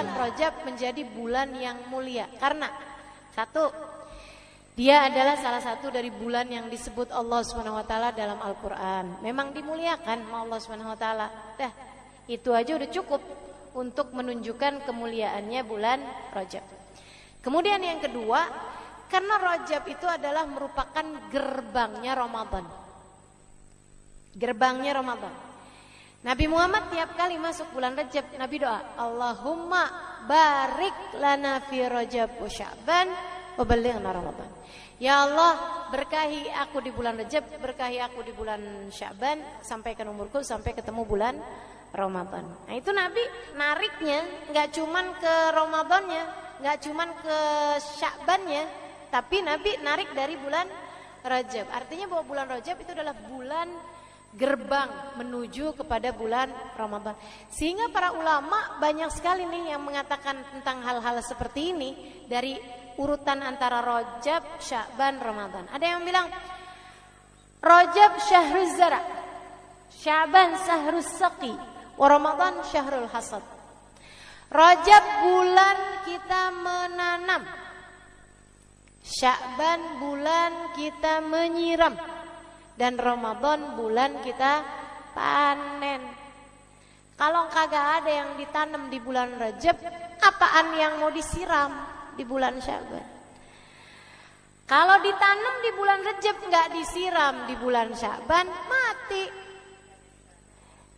bulan Rajab menjadi bulan yang mulia? Karena satu, dia adalah salah satu dari bulan yang disebut Allah SWT dalam Al-Quran. Memang dimuliakan sama Allah SWT. Dah, itu aja udah cukup untuk menunjukkan kemuliaannya bulan Rajab. Kemudian yang kedua, karena Rajab itu adalah merupakan gerbangnya Ramadan. Gerbangnya Ramadan. Nabi Muhammad tiap kali masuk bulan Rajab, Nabi doa, Allahumma barik lana fi Rajab wa Sya'ban wa ballighna Ramadan. Ya Allah, berkahi aku di bulan Rajab, berkahi aku di bulan Sya'ban, sampaikan umurku sampai ketemu bulan Ramadan. Nah itu Nabi nariknya nggak cuman ke Ramadannya, nggak cuman ke Sya'bannya, tapi Nabi narik dari bulan Rajab. Artinya bahwa bulan Rajab itu adalah bulan gerbang menuju kepada bulan Ramadan. Sehingga para ulama banyak sekali nih yang mengatakan tentang hal-hal seperti ini dari urutan antara Rajab, Sya'ban, Ramadan. Ada yang bilang Rajab syahruz zara, Sya'ban syahrus saqi, wa Ramadan syahrul hasad. Rajab bulan kita menanam, Sya'ban bulan kita menyiram, dan Ramadan bulan kita panen. Kalau kagak ada yang ditanam di bulan Rajab, apaan yang mau disiram di bulan Sya'ban? Kalau ditanam di bulan Rajab nggak disiram di bulan Sya'ban, mati.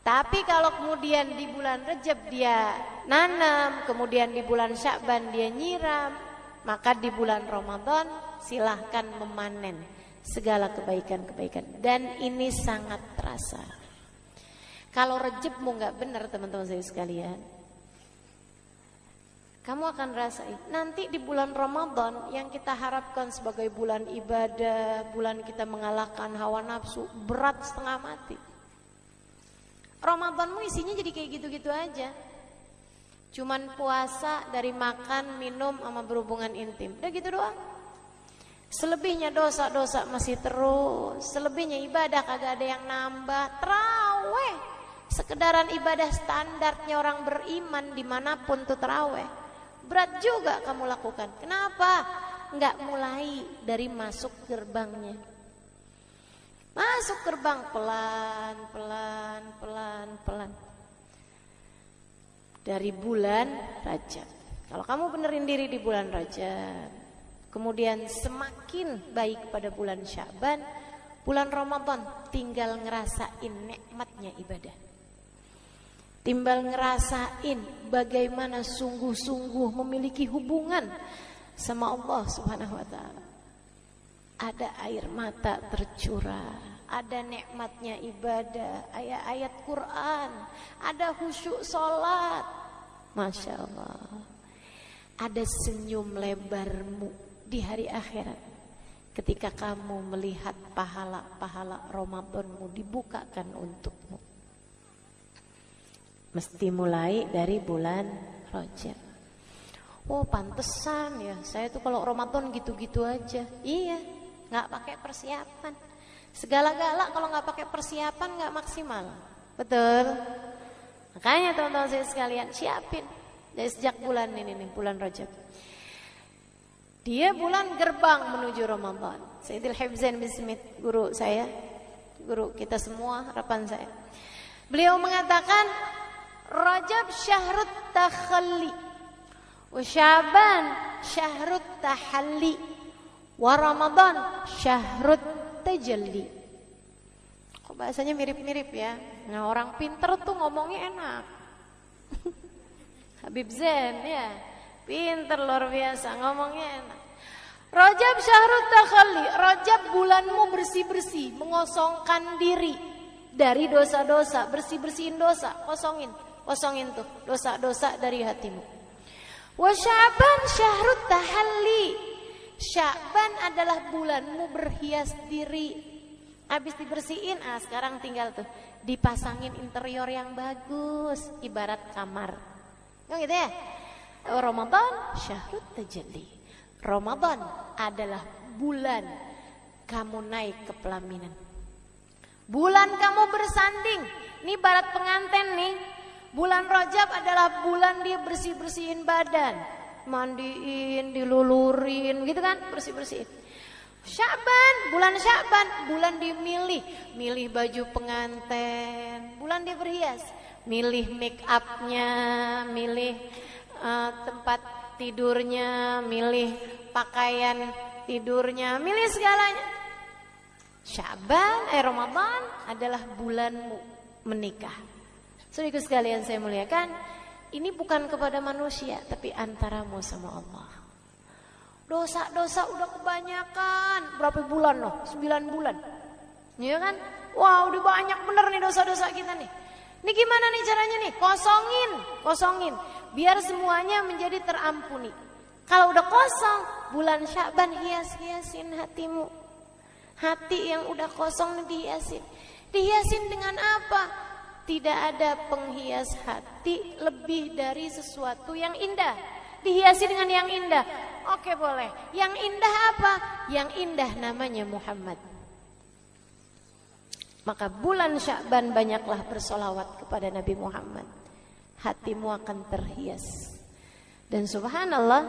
Tapi kalau kemudian di bulan Rajab dia nanam, kemudian di bulan Sya'ban dia nyiram, maka di bulan Ramadan silahkan memanen segala kebaikan-kebaikan. Dan ini sangat terasa. Kalau Rajabmu nggak benar teman-teman saya sekalian, kamu akan rasain nanti di bulan Ramadan yang kita harapkan sebagai bulan ibadah, bulan kita mengalahkan hawa nafsu, berat setengah mati. Ramadanmu isinya jadi kayak gitu-gitu aja. Cuman puasa dari makan, minum, sama berhubungan intim. Udah gitu doang. Selebihnya dosa-dosa masih terus. Selebihnya ibadah kagak ada yang nambah. Terawih, sekedaran ibadah standarnya orang beriman dimanapun tuh terawih. Berat juga kamu lakukan. Kenapa? Nggak mulai dari masuk gerbangnya. Masuk gerbang pelan. Dari bulan Rajab. Kalau kamu benerin diri di bulan Rajab, kemudian semakin baik pada bulan Sya'ban, bulan Ramadan tinggal ngerasain nikmatnya ibadah. Tinggal ngerasain bagaimana sungguh-sungguh memiliki hubungan sama Allah Subhanahu wa taala. Ada air mata tercurah, ada nikmatnya ibadah, ayat-ayat Quran, ada khusyuk salat. Masya Allah. Ada senyum lebarmu di hari akhirat ketika kamu melihat pahala-pahala Ramadanmu dibukakan untukmu. Mesti mulai dari bulan Rajab. Oh pantesan ya, saya tuh kalau Ramadan gitu-gitu aja. Iya, gak pakai persiapan. Segala-gala kalau gak pakai persiapan gak maksimal. Betul? Makanya teman-teman saya sekalian siapin dari sejak bulan ini nih, bulan Rajab. Dia bulan gerbang menuju Ramadan. Sayyidil Hibzain bin Smith, guru saya, guru kita semua, harapan saya. Beliau mengatakan Rajab syahrut takhalli, wa Sya'ban syahrut tahalli, wa Ramadan syahrut tajalli. Kok bahasanya mirip-mirip ya? Nah orang pinter tuh ngomongnya enak. Habib Zain ya, pinter luar biasa ngomongnya enak. Rajab syahrut takhalli, Rajab bulanmu bersih-bersih, mengosongkan diri dari dosa-dosa, bersih-bersihin dosa, kosongin tuh dosa-dosa dari hatimu. Wa Sya'ban syahrut tahalli, Sya'ban adalah bulanmu berhias diri. Habis dibersihin, sekarang tinggal tuh dipasangin interior yang bagus, ibarat kamar. Gitu ya. Ramadan syahrut tajalli. Ramadan adalah bulan kamu naik ke pelaminan. Bulan kamu bersanding. Ini barat pengantin nih. Bulan Rajab adalah bulan dia bersih-bersihin badan, mandiin, dilulurin gitu kan, bersih-bersihin. Bulan Sya'ban, bulan dimilih, milih baju pengantin, bulan dia berhias, milih make upnya, milih tempat tidurnya, milih pakaian tidurnya, milih segalanya. Ramadan adalah bulanmu menikah. Saudaraku sekalian saya muliakan, ini bukan kepada manusia tapi antaramu sama Allah. Dosa-dosa udah kebanyakan. Berapa bulan loh? 9 bulan. Iya kan? Wah, udah banyak bener nih dosa-dosa kita nih. Ini gimana nih caranya nih? Kosongin. Biar semuanya menjadi terampuni. Kalau udah kosong, bulan Sya'ban hias-hiasin hatimu. Hati yang udah kosong dihiasin. Dihiasin dengan apa? Tidak ada penghias hati lebih dari sesuatu yang indah. Dihiasi dengan yang indah. Oke, boleh. Yang indah apa? Yang indah namanya Muhammad. Maka bulan Sya'ban banyaklah bersolawat kepada Nabi Muhammad. Hatimu akan terhias. Dan subhanallah,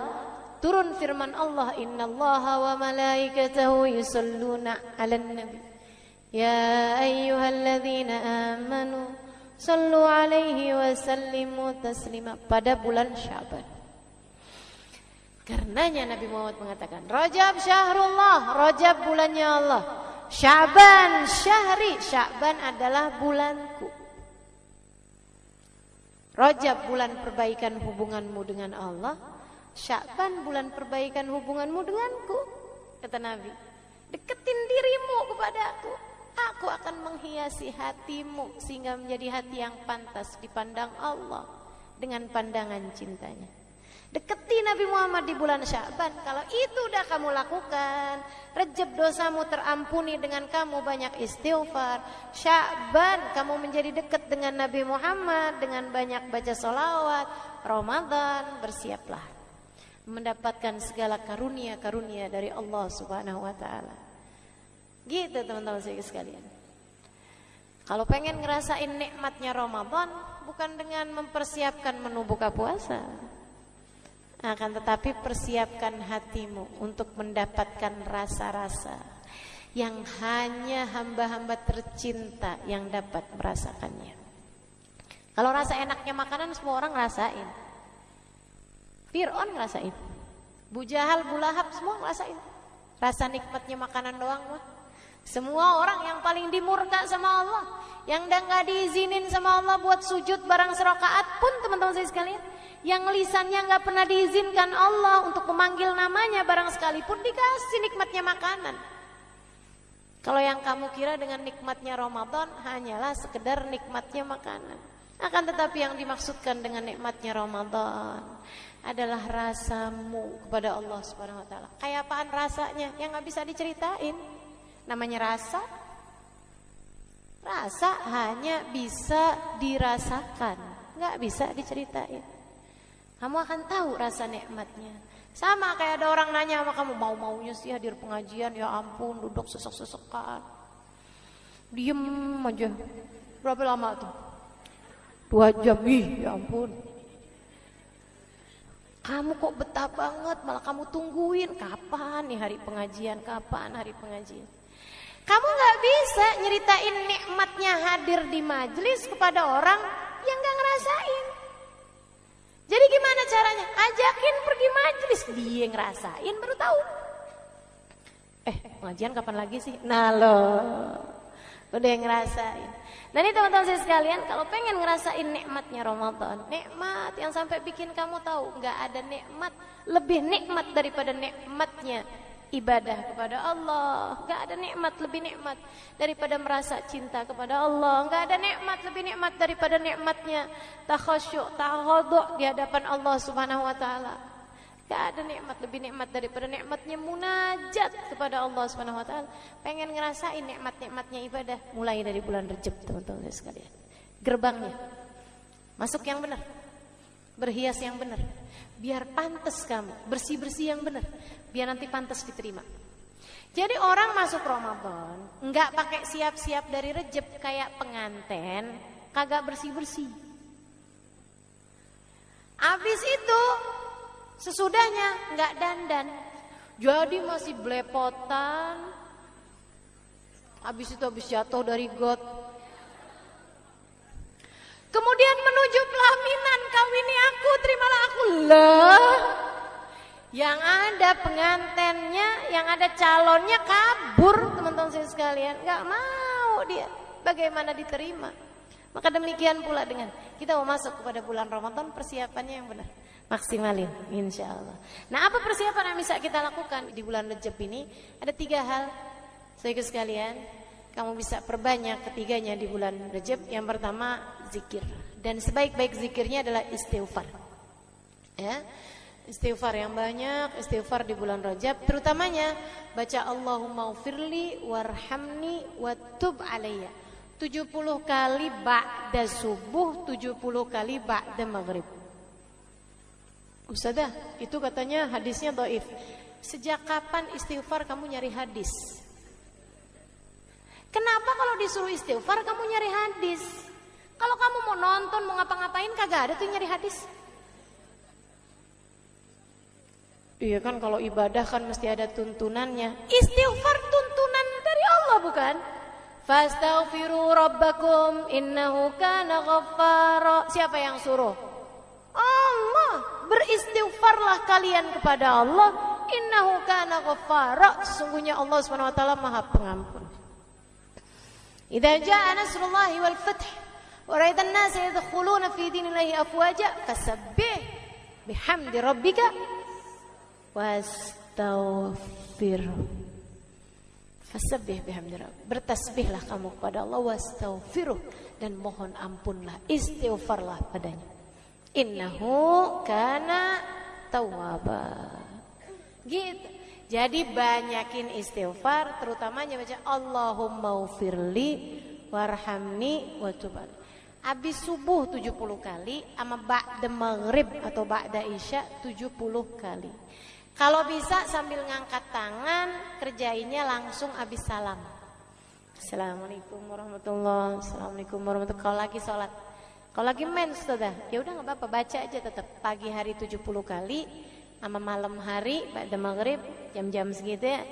turun firman Allah, innallaha wa malaikatahu yusalluna 'alan nabi. Ya ayyuhalladzina amanu sallu 'alaihi wa sallimu taslima. Pada bulan Sya'ban. Karenanya Nabi Muhammad mengatakan, Rajab syahrullah, Rajab bulannya Allah. Sya'ban syahri, Sya'ban adalah bulanku. Rajab bulan perbaikan hubunganmu dengan Allah, Sya'ban bulan perbaikan hubunganmu denganku. Kata Nabi, deketin dirimu kepadaku, aku akan menghiasi hatimu sehingga menjadi hati yang pantas dipandang Allah dengan pandangan cintanya. Deketi Nabi Muhammad di bulan Sya'ban. Kalau itu udah kamu lakukan, Rajab dosamu terampuni dengan kamu banyak istighfar. Sya'ban kamu menjadi dekat dengan Nabi Muhammad dengan banyak baca sholawat. Ramadan bersiaplah mendapatkan segala karunia-karunia dari Allah Subhanahu wa taala. Gitu teman-teman sekalian. Kalau pengen ngerasain nikmatnya Ramadan, bukan dengan mempersiapkan menu buka puasa, akan tetapi persiapkan hatimu untuk mendapatkan rasa-rasa yang hanya hamba-hamba tercinta yang dapat merasakannya. Kalau rasa enaknya makanan semua orang ngerasain. Fir'aun ngerasain, Bu Jahal, Bu Lahab semua ngerasain. Rasa nikmatnya makanan doang mah. Semua orang yang paling dimurka sama Allah, yang udah gak diizinin sama Allah buat sujud barang serakaat pun teman-teman saya sekalian, yang lisannya gak pernah diizinkan Allah untuk memanggil namanya barang sekalipun, dikasih nikmatnya makanan. Kalau yang kamu kira dengan nikmatnya Ramadan hanyalah sekedar nikmatnya makanan, akan tetapi yang dimaksudkan dengan nikmatnya Ramadan adalah rasamu kepada Allah Subhanahu wa taala. Kayak apaan rasanya yang gak bisa diceritain. Namanya rasa. Rasa hanya bisa dirasakan, gak bisa diceritain. Kamu akan tahu rasa nikmatnya. Sama kayak ada orang nanya sama kamu, mau-maunya sih hadir pengajian, ya ampun duduk sesek-sesekan, diem aja. Berapa lama tuh? 2 jam, ya ampun. Kamu kok betah banget, malah kamu tungguin kapan nih hari pengajian, kapan hari pengajian. Kamu gak bisa nyeritain nikmatnya hadir di majelis kepada orang yang gak ngerasain. Jadi gimana caranya? Ajakin pergi majelis, dia ngerasain baru tahu. Pengajian kapan lagi sih? Nah loh, udah ngerasain. Nah ini teman-teman saya sekalian, kalau pengen ngerasain nikmatnya Ramadan, nikmat yang sampai bikin kamu tahu gak ada nikmat lebih nikmat daripada nikmatnya ibadah kepada Allah. Gak ada nikmat lebih nikmat daripada merasa cinta kepada Allah. Gak ada nikmat lebih nikmat daripada nikmatnya takhasyuk, tawadhu di hadapan Allah Subhanahu wa taala. Gak ada nikmat lebih nikmat daripada nikmatnya munajat kepada Allah Subhanahu wa taala. Pengen ngerasain nikmat-nikmatnya ibadah, mulai dari bulan Rajab teman-teman sekalian. Gerbangnya masuk yang benar, berhias yang benar, biar pantas kamu, bersih-bersih yang benar, biar nanti pantas diterima. Jadi orang masuk Ramadan enggak pakai siap-siap dari Rajab kayak pengantin, kagak bersih-bersih. Habis itu sesudahnya nggak dandan, jadi masih belepotan. Habis itu habis jatuh dari got, kemudian menuju pelaminan, kawini aku, terimalah aku. Lah, yang ada pengantennya, yang ada calonnya kabur, teman-teman sekalian, nggak mau dia. Bagaimana diterima? Maka demikian pula dengan kita mau masuk kepada bulan Ramadan, persiapannya yang benar, maksimalin, insya Allah. Nah, apa persiapan yang bisa kita lakukan di bulan Rajab ini? Ada 3 hal, saudara sekalian, kamu bisa perbanyak ketiganya di bulan Rajab. Yang pertama, zikir, dan sebaik-baik zikirnya adalah istighfar. Ya, istighfar yang banyak, istighfar di bulan Rajab, terutamanya baca Allahumma ufirli warhamni watub alayya 70 kali ba'da subuh, 70 kali ba'da maghrib. Ustazah, itu katanya hadisnya dhaif. Sejak kapan istighfar kamu nyari hadis? Kenapa kalau disuruh istighfar kamu nyari hadis? Kalau kamu mau nonton, mau ngapa-ngapain, kagak ada tuh nyari hadis. Iya kan, kalau ibadah kan mesti ada tuntunannya. Istighfar tuntunan dari Allah, bukan? Fastaghfiru rabbakum innahu kana ghaffara. Siapa yang suruh? Allah. Beristighfarlah kalian kepada Allah, innahu kana ghaffara. Sesungguhnya Allah Subhanahu wa taala Maha Pengampun. Idza jaa nasrullahi wal fath wa ra'aitan nasa yadkhuluna fi dinillahi afwaja fasabbih bihamdi rabbika wastaghfir. Fasabbih bihamdi rabbika, bertasbihlah kamu kepada Allah, wastaghfiruh, dan mohon ampunlah, istighfarlah padanya. Innahu kana tawwaba. Gitu. Jadi banyakin istighfar, terutamanya baca Allahumma ufirli warhamni watub alayya. Habis subuh 70 kali, sama ba'da maghrib atau ba'da isya 70 kali. Kalau bisa sambil ngangkat tangan, kerjainnya langsung habis salam. Assalamualaikum warahmatullahi wabarakatuh. Assalamualaikum warahmatullahi wabarakatuh. Kalau lagi sholat, kalau lagi main sudah, ya udah nggak apa-apa, baca aja tetap. Pagi hari 70 kali, sama malam hari ba'da maghrib jam-jam segitu ya,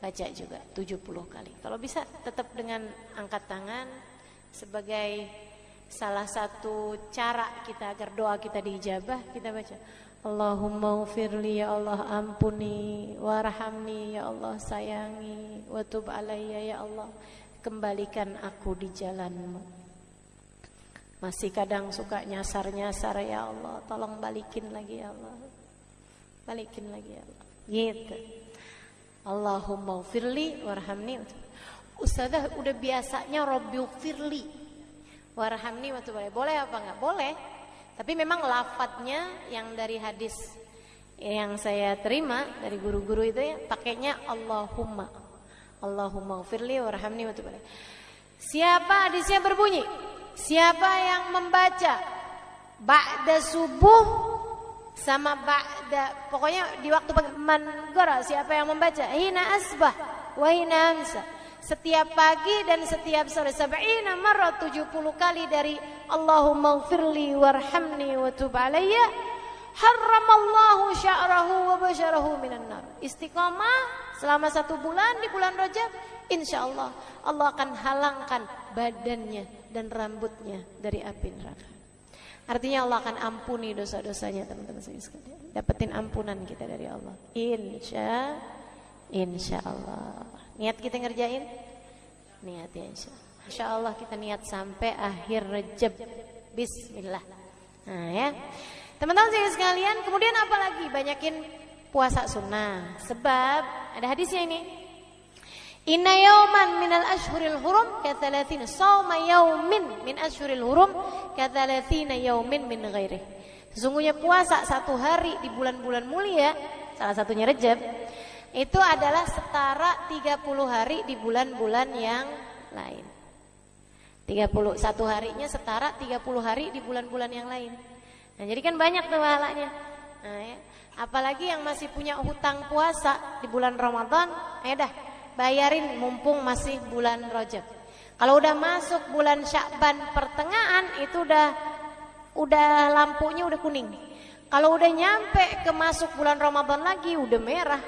baca juga 70 kali. Kalau bisa tetap dengan angkat tangan sebagai salah satu cara kita agar doa kita diijabah, kita baca Allahumma ufirli, ya Allah ampuni, warhamni, ya Allah sayangi, watub alayya, ya Allah kembalikan aku di jalanmu. Masih kadang suka nyasar-nyasar, ya Allah tolong balikin lagi, ya Allah balikin lagi, ya Allah. Gitu. Allahumma ufirli warhamni. Ustazah udah biasanya Rabbi ufirli warhamni watub alayya, boleh apa enggak? Boleh. Tapi memang lafadznya yang dari hadis yang saya terima dari guru-guru itu ya, pakainya Allahumma. Allahumma ufirli warhamni watub alayya. Siapa hadisnya berbunyi? Siapa yang membaca ba'da subuh sama ba'da, pokoknya di waktu man gora, siapa yang membaca hina asbah wa hina amsa, setiap pagi dan setiap sore, 70 marrah, 70 kali dari Allahumma ufirli warhamni watub alayya, harramallahu sya'rahu wa basyarahu minan nar. Istiqamah selama 1 bulan di bulan Rajab, insyaallah Allah akan halangkan badannya dan rambutnya dari api neraka. Artinya Allah akan ampuni dosa-dosanya, teman-teman sekalian. Dapetin ampunan kita dari Allah, insya Allah. Niat kita ngerjain? Niat ya insya Allah kita niat sampai akhir Rajab. Bismillah. Nah ya, teman-teman sekalian, kemudian apa lagi? Banyakin puasa sunnah. Sebab ada hadisnya ini. Inna yauman minal ashhuril hurum kathalathina sawma yaumin min ashhuril hurum kathalathina yaumin min ghairih. Sesungguhnya puasa 1 hari di bulan-bulan mulia, salah satunya Rajab, itu adalah setara 30 hari di bulan-bulan yang lain. 31 harinya setara 30 hari di bulan-bulan yang lain. Nah, jadi kan banyak tuh pahalanya. Nah, ya. Apalagi yang masih punya hutang puasa di bulan Ramadan, dah bayarin mumpung masih bulan Rajab. Kalau udah masuk bulan Sya'ban pertengahan, itu udah lampunya udah kuning. Kalau udah nyampe ke masuk bulan Ramadan lagi udah merah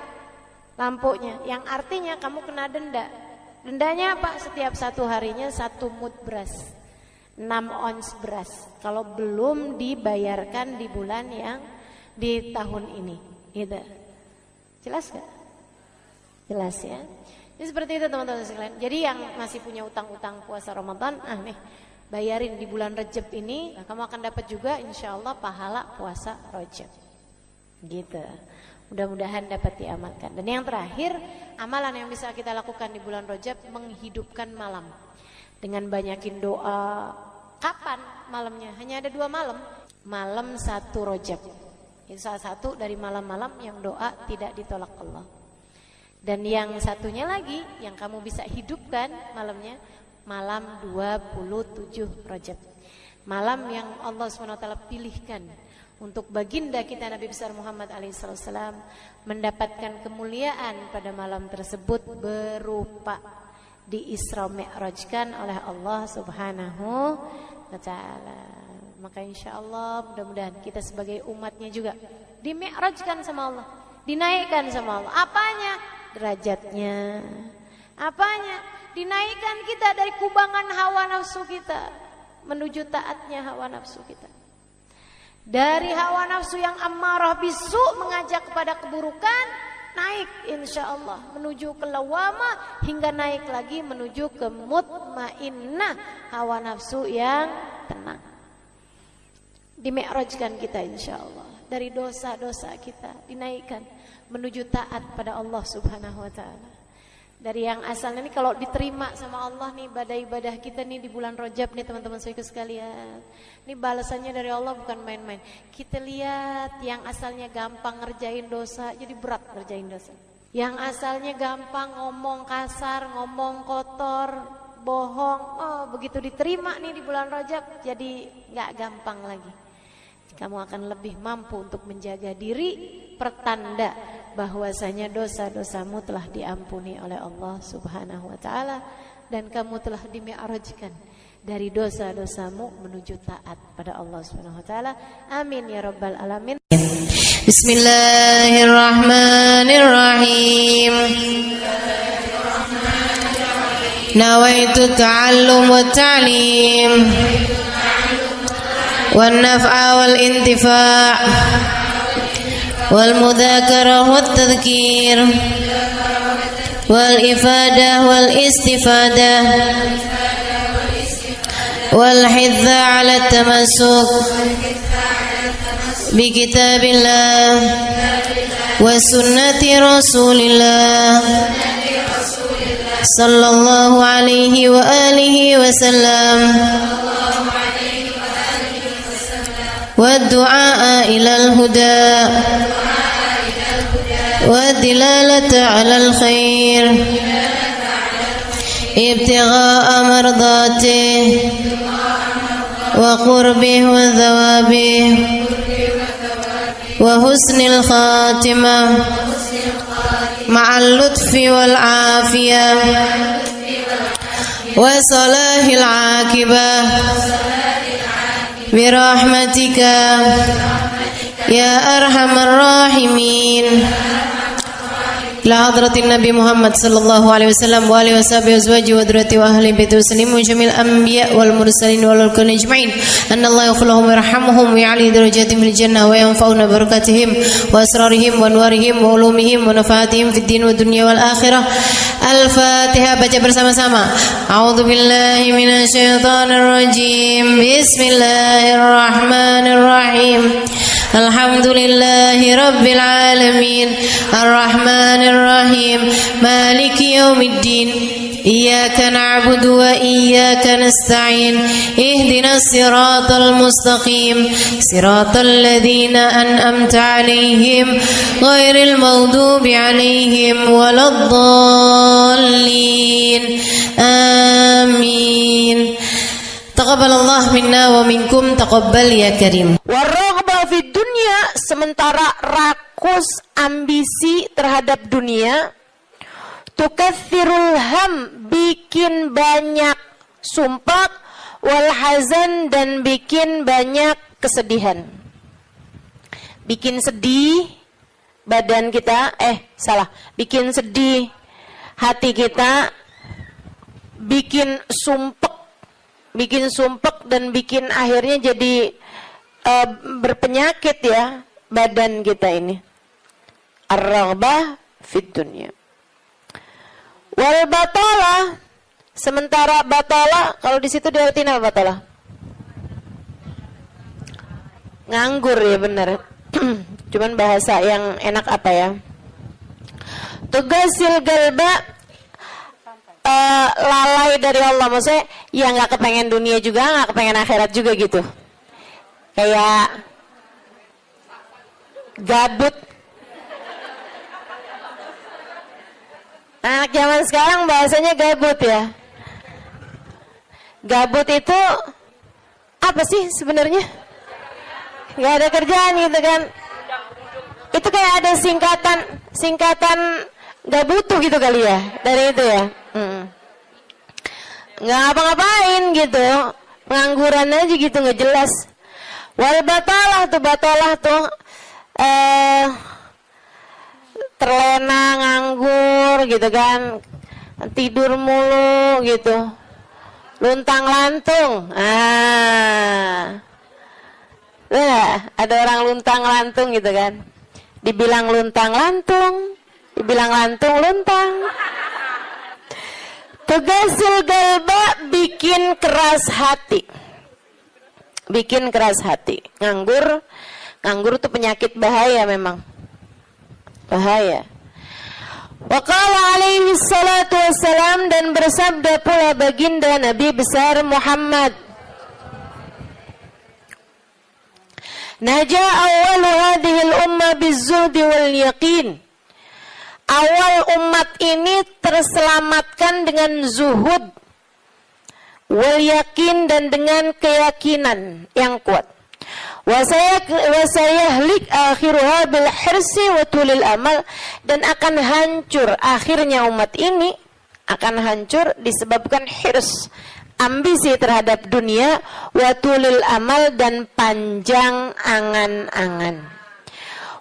lampunya, yang artinya kamu kena denda. Dendanya apa? Setiap 1 harinya 1 mud beras, 6 ons beras, kalau belum dibayarkan di bulan yang di tahun ini, gitu. Jelas gak? Jelas ya. Jadi seperti itu teman-teman sekalian. Jadi yang masih punya utang-utang puasa Ramadan, nih bayarin di bulan Rajab ini, kamu akan dapat juga insya Allah pahala puasa Rajab. Gitu. Mudah-mudahan dapat diamalkan. Dan yang terakhir, amalan yang bisa kita lakukan di bulan Rajab, menghidupkan malam dengan banyakin doa. Kapan malamnya? Hanya ada 2 malam. Malam 1 Rajab. Itu salah satu dari malam-malam yang doa tidak ditolak Allah. Dan yang satunya lagi yang kamu bisa hidupkan malamnya, malam 27 Rajab. Malam yang Allah SWT pilihkan untuk baginda kita Nabi besar Muhammad alaihissalam mendapatkan kemuliaan pada malam tersebut berupa di Isra Mi'rajkan oleh Allah Subhanahu wa taala. Maka insyaallah mudah-mudahan kita sebagai umatnya juga di Mi'rajkan sama Allah, dinaikkan sama Allah. Apanya? Derajatnya. Apanya? Dinaikkan kita dari kubangan hawa nafsu kita menuju taatnya hawa nafsu kita. Dari hawa nafsu yang ammarah bisu mengajak kepada keburukan, naik insyaallah menuju ke lawama, hingga naik lagi menuju ke mutmainnah, hawa nafsu yang tenang. Dimi'rajkan kita insyaallah dari dosa-dosa kita, dinaikkan menuju taat pada Allah Subhanahu wa taala. Dari yang asalnya nih kalau diterima sama Allah nih ibadah-ibadah kita nih di bulan Rajab nih teman-teman saudaraku sekalian. Ini balasannya dari Allah bukan main-main. Kita lihat yang asalnya gampang ngerjain dosa jadi berat ngerjain dosa. Yang asalnya gampang ngomong kasar, ngomong kotor, bohong, begitu diterima nih di bulan Rajab jadi enggak gampang lagi. Kamu akan lebih mampu untuk menjaga diri, pertanda bahwasanya dosa-dosamu telah diampuni oleh Allah Subhanahu wa taala dan kamu telah dimi'rajkan dari dosa-dosamu menuju taat pada Allah Subhanahu wa taala. Amin ya rabbal alamin. Bismillahirrahmanirrahim. Nawaitu ta'allum wa ta'lim wan naf'a wal intifa' wal mudzakarah wat tadhkir wal ifadah wal istifadah wal hidza 'ala tamassuk bi kitabillah wa sunnati rasulillah sallallahu alaihi wa alihi wasallam والدعاء إلى الهدى والدلالة على الخير ابتغاء مرضاته وقربه وثوابه وحسن الخاتمة مع اللطف والعافية وصلاح العاقبة برحمتك يا أرحم الراحمين. إلى حضرة النبي محمد صلى الله عليه وسلم وآله وصحبه وأزواجه وذريته وأهل بيته وسلم وجميع الأنبياء والمرسلين والملائكة أجمعين أن الله يغفر لهم ويرحمهم ويعلي درجاتهم في الجنة وينفعنا ببركاتهم وأسرارهم وأنوارهم وعلومهم ونفعاتهم في الدين والدنيا والآخرة. Al-Fatihah, baca bersama-sama. A'udzu billahi minasyaitonir rajim. Bismillahirrahmanirrahim. Alhamdulillahi rabbil alamin. Arrahmanir rahim. Maliki yaumiddin. Iyyaka na'budu wa iyyaka nasta'in. Ihdinas siratal mustaqim. Siratal ladzina an'amta 'alaihim ghairil maghdubi 'alaihim waladdallin. Amin. Taqabbalallah minna wa minkum, taqabbal ya karim. Warraghbah fid dunya, sementara rakus ambisi terhadap dunia, tukatsirul ham, bikin banyak sumpah, wal hazan, dan bikin banyak kesedihan. bikin sedih badan kita, bikin sedih hati kita, bikin sumpek dan bikin akhirnya jadi berpenyakit ya badan kita ini. Ar-raghbah fid dunya. Wal batalah, sementara batalah kalau di situ diartiin apa batalah? Nganggur ya benar. Cuman bahasa yang enak apa ya? Tugasil galba, lalai dari Allah, maksudnya ya nggak kepengen dunia juga, nggak kepengen akhirat juga gitu. Kayak gabut. Anak zaman sekarang bahasanya gabut ya. Gabut itu apa sih sebenarnya? Gak ada kerjaan gitu kan. Itu kayak ada singkatan gak butuh gitu kali ya, dari itu ya. Gak ngapa-ngapain gitu, pengangguran aja gitu, gak jelas. Wal batalah tuh terlena, nganggur gitu kan, tidur mulu gitu, luntang lantung. Ada orang luntang lantung gitu kan, dibilang luntang lantung, dibilang lantung luntang. Tugasil galba, bikin keras hati, bikin keras hati. Nganggur tuh penyakit bahaya memang, bahaya. Waqala alaihi salatu wassalam, dan bersabda pula baginda Nabi besar Muhammad, Naja awal hadhil ummah bizuhdi wal yaqin. Awal umat ini terselamatkan dengan zuhud wal yakin, dan dengan keyakinan yang kuat. Wasayahlik akhiruha bil hirsi wa tulil amal, dan akan hancur akhirnya umat ini, akan hancur disebabkan hirs, ambisi terhadap dunia, wa tulil amal, dan panjang angan-angan.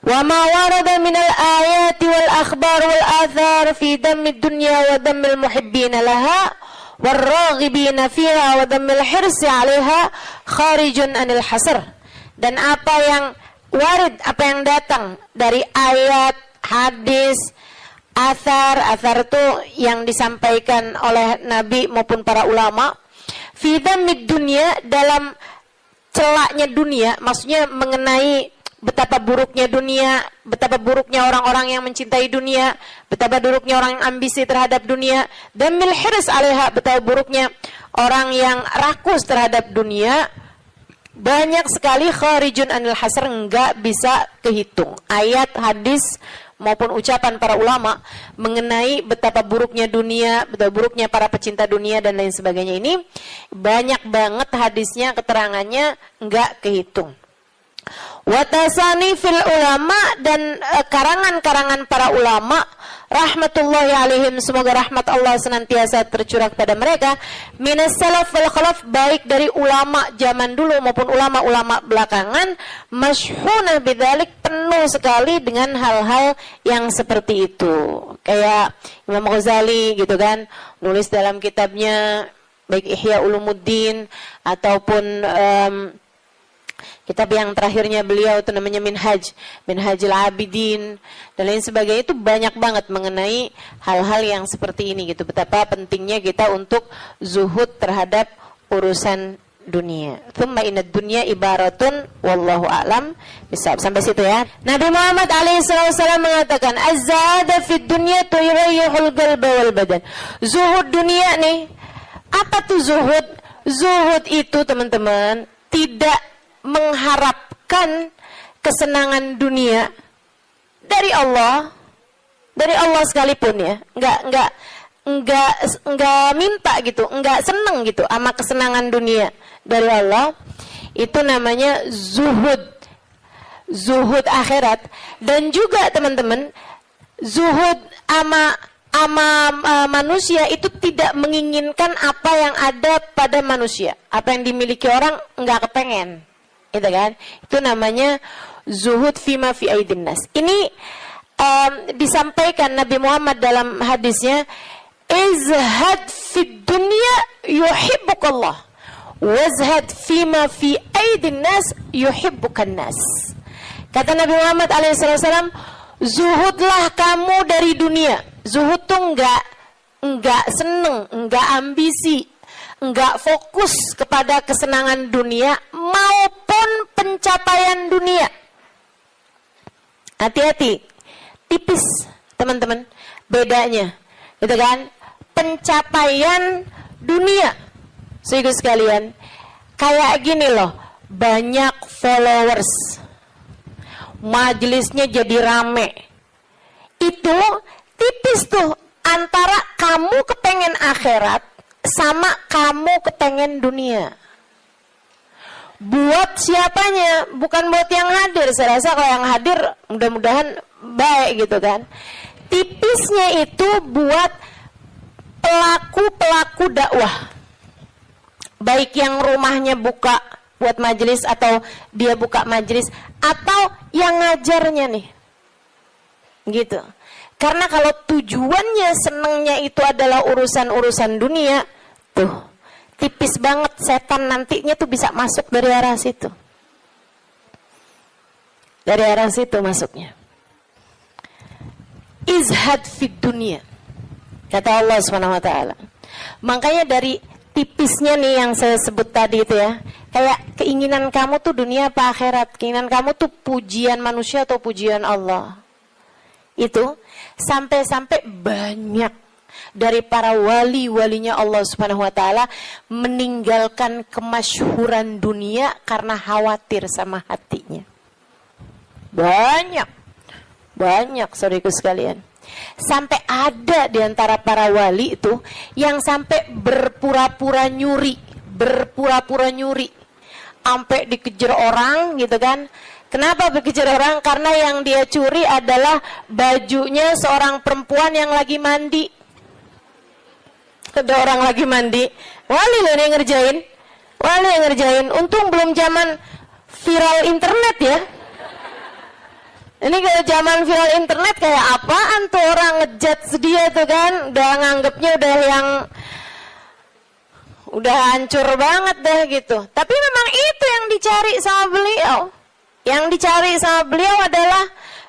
Wa ma warada minal ayati wal akhbar wal athar fi dammid dunya wa dammil muhibbina laha warraghibina fiha wa dammil hirsi 'alaiha kharijun anil hasr. Dan apa yang warid, apa yang datang dari ayat, hadis, athar itu yang disampaikan oleh Nabi maupun para ulama, fi dammid dunya, dalam celaknya dunia, maksudnya mengenai betapa buruknya dunia, betapa buruknya orang-orang yang mencintai dunia, betapa buruknya orang yang ambisi terhadap dunia, dan mil hirs 'alaiha, betapa buruknya orang yang rakus terhadap dunia. Banyak sekali kharijun anil hasr, enggak bisa kehitung. Ayat, hadis maupun ucapan para ulama mengenai betapa buruknya dunia, betapa buruknya para pecinta dunia dan lain sebagainya ini banyak banget hadisnya, keterangannya enggak kehitung. Watasani fil ulama, dan karangan-karangan para ulama rahmatullahi alaihim, semoga rahmat Allah senantiasa tercurah kepada mereka, minas salaf wal khalaf, baik dari ulama zaman dulu maupun ulama-ulama belakangan, masyhunah bidzalik, penuh sekali dengan hal-hal yang seperti itu. Kayak Imam Ghazali gitu kan, nulis dalam kitabnya baik Ihya Ulumuddin ataupun kitab yang terakhirnya beliau itu namanya Minhajul Abidin dan lain sebagainya, itu banyak banget mengenai hal-hal yang seperti ini gitu. Betapa pentingnya kita untuk zuhud terhadap urusan dunia. Tsumma inad dunya ibaratun wallahu a'lam bisawab. Sampai situ ya. Nabi Muhammad alaihissalam mengatakan, az-zahada fid dunya tuyrayyihul qalba wal badan. Zuhud dunia nih. Apa tuh zuhud? Zuhud itu teman-teman tidak mengharapkan kesenangan dunia dari Allah sekalipun ya, enggak minta gitu, enggak seneng gitu sama kesenangan dunia dari Allah. Itu namanya zuhud akhirat. Dan juga teman-teman, zuhud ama manusia itu tidak menginginkan apa yang ada pada manusia, apa yang dimiliki orang enggak kepengen. Itu kan? Itu namanya zuhud fima fi aidin nas. Ini disampaikan Nabi Muhammad dalam hadisnya, izhad fid dunya yuhibbukallah, wazhad fima fi aidin nas yuhibbukan nas. Kata Nabi Muhammad alaihissalam, zuhudlah kamu dari dunia. Zuhud tuh enggak seneng, enggak ambisi, enggak fokus kepada kesenangan dunia maupun pencapaian dunia. Hati-hati, tipis teman-teman bedanya, gitu kan? Pencapaian dunia, saudara sekalian, kayak gini loh, banyak followers, majelisnya jadi rame, itu tipis tuh antara kamu kepengen akhirat sama kamu kepengen dunia. Buat siapanya? Bukan buat yang hadir. Saya rasa kalau yang hadir mudah-mudahan baik gitu kan. Tipisnya itu buat pelaku-pelaku dakwah, baik yang rumahnya buka buat majelis atau dia buka majelis, atau yang ngajarnya nih, gitu. Karena kalau tujuannya senengnya itu adalah urusan-urusan dunia, tuh tipis banget setan nantinya tuh bisa masuk dari arah situ. Dari arah situ masuknya. Izhad fid dunia, kata Allah SWT. Makanya dari tipisnya nih yang saya sebut tadi itu ya, kayak keinginan kamu tuh dunia apa akhirat, keinginan kamu tuh pujian manusia atau pujian Allah. Itu sampai-sampai banyak dari para wali-walinya Allah Subhanahu wa taala meninggalkan kemasyhuran dunia karena khawatir sama hatinya. Banyak saudaraku sekalian. Sampai ada di antara para wali itu yang sampai berpura-pura nyuri, sampai dikejar orang gitu kan. Kenapa dikejar orang? Karena yang dia curi adalah bajunya seorang perempuan yang lagi mandi. Ada orang lagi mandi, wali loh yang ngerjain. Untung belum zaman viral internet ya. Ini kalau zaman viral internet kayak apaan tuh, orang ngejudge dia tuh kan, udah nganggepnya udah hancur banget dah gitu. Tapi memang itu yang dicari sama beliau. Yang dicari sama beliau adalah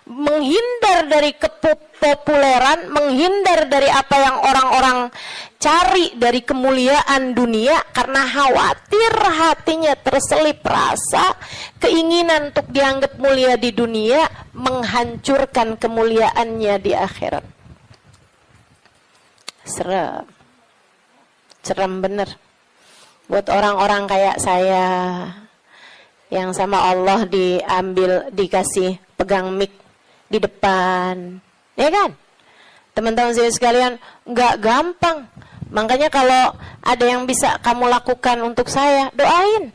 menghindar dari kepopuleran, menghindar dari apa yang orang-orang cari dari kemuliaan dunia, karena khawatir hatinya terselip rasa keinginan untuk dianggap mulia di dunia, menghancurkan kemuliaannya di akhirat. Serem bener buat orang-orang kayak saya yang sama Allah dikasih pegang mic di depan, ya kan? Teman-teman saya sekalian, nggak gampang. Makanya kalau ada yang bisa kamu lakukan untuk saya, doain,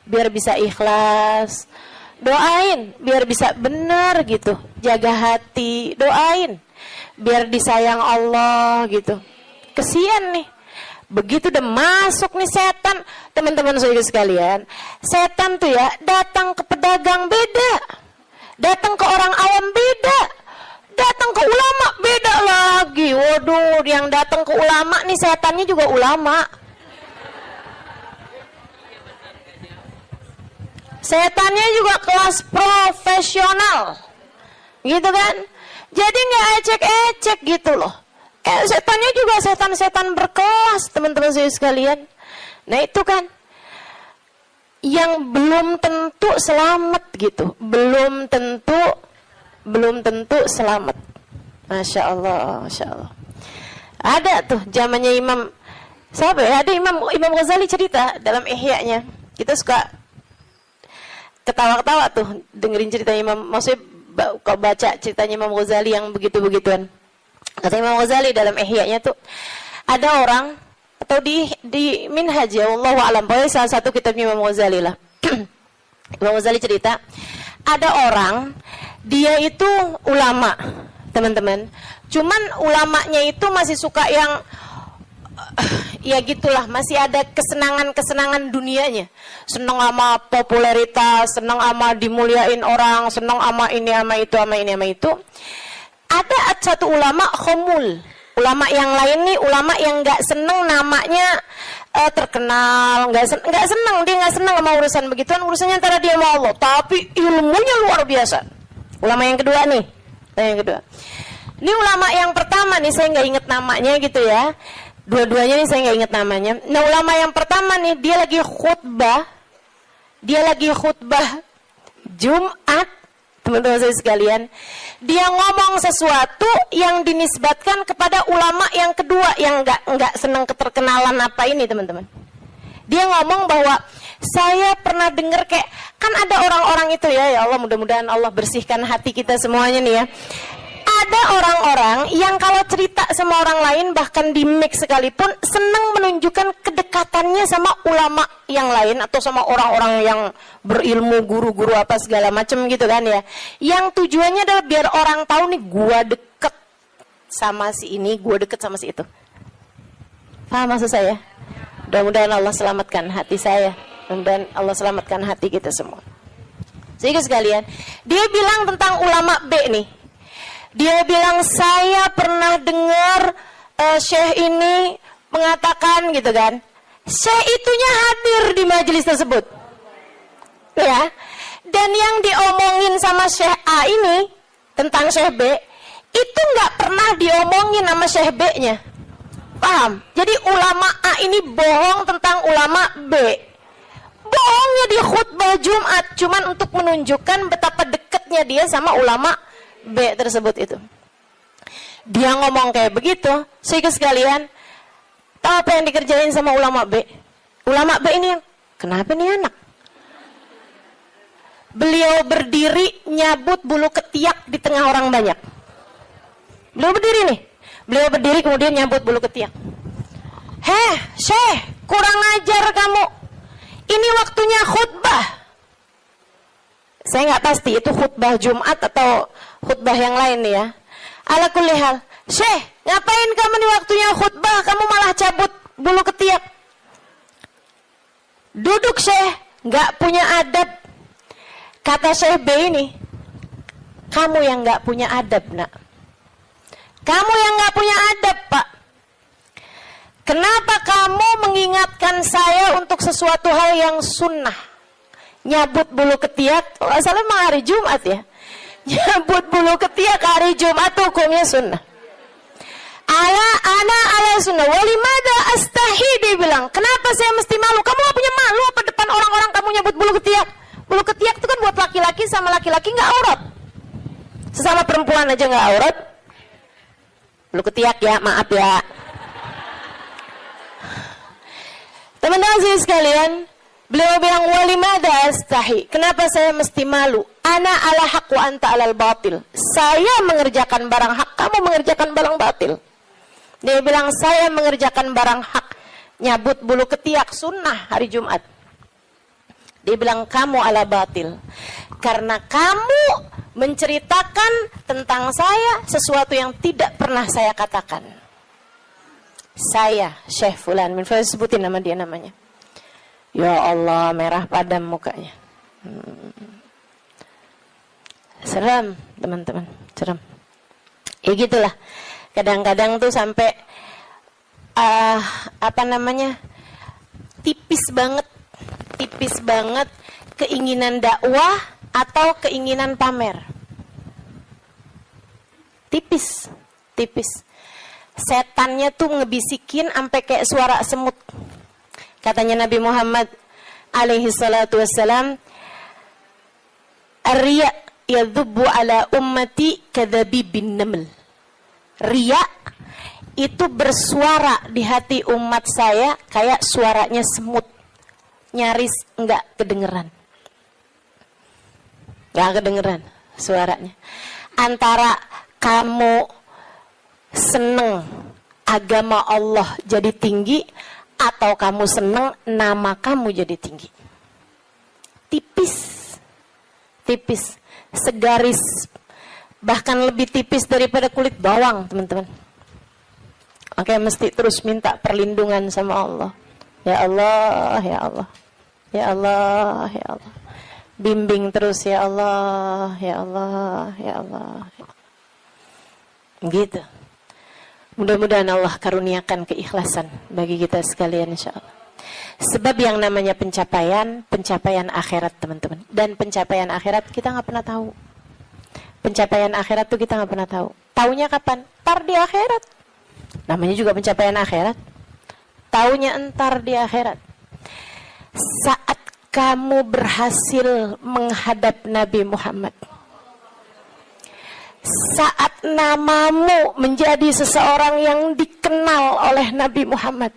biar bisa ikhlas, doain, biar bisa benar gitu, jaga hati, doain, biar disayang Allah gitu. Kesian nih, begitu udah masuk nih setan, teman-teman saya sekalian, setan tuh ya datang ke pedagang beda, datang ke orang awam beda, datang ke ulama beda lagi. Waduh, yang datang ke ulama nih setannya juga ulama. Setannya juga kelas profesional, gitu kan? Jadi nggak ecek-ecek gitu loh. Setannya juga setan-setan berkelas, teman-teman saya sekalian. Nah itu kan yang belum tentu selamat gitu, belum tentu selamat. Masya Allah. Ada tuh zamannya Imam siapa ya? Ada Imam Ghazali cerita dalam Ihya-nya. Kita suka ketawa-ketawa tuh dengerin cerita Imam. Maksudnya kalau baca ceritanya Imam Ghazali yang begitu-begituan. Kata Imam Ghazali dalam Ihya-nya tuh, ada orang atau di Minhaj ya, Allahu a'lam, pokoknya salah satu kitabnya Imam Ghazali lah. Imam Ghazali cerita, ada orang dia itu ulama, teman-teman. Cuman ulamanya itu masih suka ya gitulah, masih ada kesenangan-kesenangan dunianya. Senang sama popularitas, senang sama dimuliain orang, senang sama ini sama itu sama ini sama itu. Ada satu ulama khomul, ulama yang lain nih, ulama yang nggak seneng namanya terkenal, nggak seneng, dia nggak seneng sama urusan begituan, urusannya antara dia sama Allah, tapi ilmunya luar biasa. Ulama yang kedua nih, yang kedua. Ini ulama yang pertama nih, saya nggak inget namanya gitu ya. Dua-duanya nih saya nggak inget namanya. Nah, ulama yang pertama nih, dia lagi khutbah Jumat, teman-teman saya sekalian. Dia ngomong sesuatu yang dinisbatkan kepada ulama yang kedua yang nggak senang keterkenalan apa ini, teman-teman. Dia ngomong bahwa saya pernah dengar kayak, kan ada orang-orang itu ya Allah, mudah-mudahan Allah bersihkan hati kita semuanya nih ya. Ada orang-orang yang kalau cerita sama orang lain, bahkan di mic sekalipun, senang menunjukkan kedekatannya sama ulama yang lain atau sama orang-orang yang berilmu, guru-guru apa segala macam gitu kan ya. Yang tujuannya adalah biar orang tahu nih, gua deket sama si ini, gua deket sama si itu. Paham maksud saya? Mudah-mudahan Allah selamatkan hati saya. Mudah-mudahan Allah selamatkan hati kita semua. Sehingga sekalian, dia bilang tentang ulama B nih. Dia bilang, saya pernah dengar syekh ini mengatakan gitu kan. Syekh itunya hadir di majelis tersebut. Ya. Dan yang diomongin sama syekh A ini tentang syekh B, itu nggak pernah diomongin sama syekh B-nya. Paham? Jadi ulama A ini bohong tentang ulama B. Bohongnya di khutbah Jumat cuman untuk menunjukkan betapa dekatnya dia sama ulama B tersebut itu. Dia ngomong kayak begitu, sehingga sekalian, tahu apa yang dikerjain sama ulama B? Ulama B ini yang, kenapa nih anak? Beliau berdiri nyabut bulu ketiak di tengah orang banyak. Beliau berdiri nih, beliau berdiri kemudian nyabut bulu ketiak. Heh, Syekh, kurang ajar kamu. Ini waktunya khutbah. Saya nggak pasti itu khutbah Jumat atau khutbah yang lain nih ya. Ala kulli hal, Syekh, ngapain kamu nih waktunya khutbah, kamu malah cabut bulu ketiak. Duduk Syekh, nggak punya adab. Kata Syekh B ini, kamu yang nggak punya adab nak. Kamu yang nggak punya adab Pak. Kenapa kamu mengingatkan saya untuk sesuatu hal yang sunnah? Nyabut bulu ketiak, kalau salah memang hari Jumat ya. Nyabut bulu ketiak hari Jumat hukumnya sunnah. Ala sunnah. Walimada astahi, dia bilang. Kenapa saya mesti malu? Kamu gak punya malu apa depan orang-orang kamu nyabut bulu ketiak? Bulu ketiak itu kan buat laki-laki sama laki-laki nggak aurat. Sesama perempuan aja nggak aurat. Bulu ketiak ya, maaf ya. Teman-teman sekalian, beliau bilang walimada astahi. Kenapa saya mesti malu? Ana ala haq wa anta alal batil. Saya mengerjakan barang hak, kamu mengerjakan barang batil. Dia bilang saya mengerjakan barang hak, nyabut bulu ketiak sunnah hari Jumat. Dia bilang kamu ala batil. Karena kamu menceritakan tentang saya sesuatu yang tidak pernah saya katakan. Saya Syekh Fulan, sebutin nama dia namanya. Ya Allah, merah padam mukanya. Seram, teman-teman, seram. Ya gitulah. Kadang-kadang tuh sampai tipis banget keinginan dakwah atau keinginan pamer. Tipis. Setannya tuh ngebisikin sampai kayak suara semut. Katanya Nabi Muhammad alaihi salatu wassalam, "Ar-riya yadhubbu ala ummati kadhabibin naml." Riya itu bersuara di hati umat saya kayak suaranya semut. Nyaris enggak kedengeran. Enggak kedengeran suaranya. Antara kamu seneng agama Allah jadi tinggi atau kamu seneng nama kamu jadi tinggi. Tipis. Segaris, bahkan lebih tipis daripada kulit bawang, teman-teman. Makanya mesti terus minta perlindungan sama Allah. Ya Allah, ya Allah. Ya Allah, ya Allah. Bimbing terus ya Allah, ya Allah, ya Allah. Gitu. Mudah-mudahan Allah karuniakan keikhlasan bagi kita sekalian insyaallah. Sebab yang namanya pencapaian akhirat teman-teman. Dan pencapaian akhirat kita nggak pernah tahu. Pencapaian akhirat tuh kita nggak pernah tahu. Taunya kapan? Ntar di akhirat. Namanya juga pencapaian akhirat. Taunya entar di akhirat. Saat kamu berhasil menghadap Nabi Muhammad. Saat namamu menjadi seseorang yang dikenal oleh Nabi Muhammad.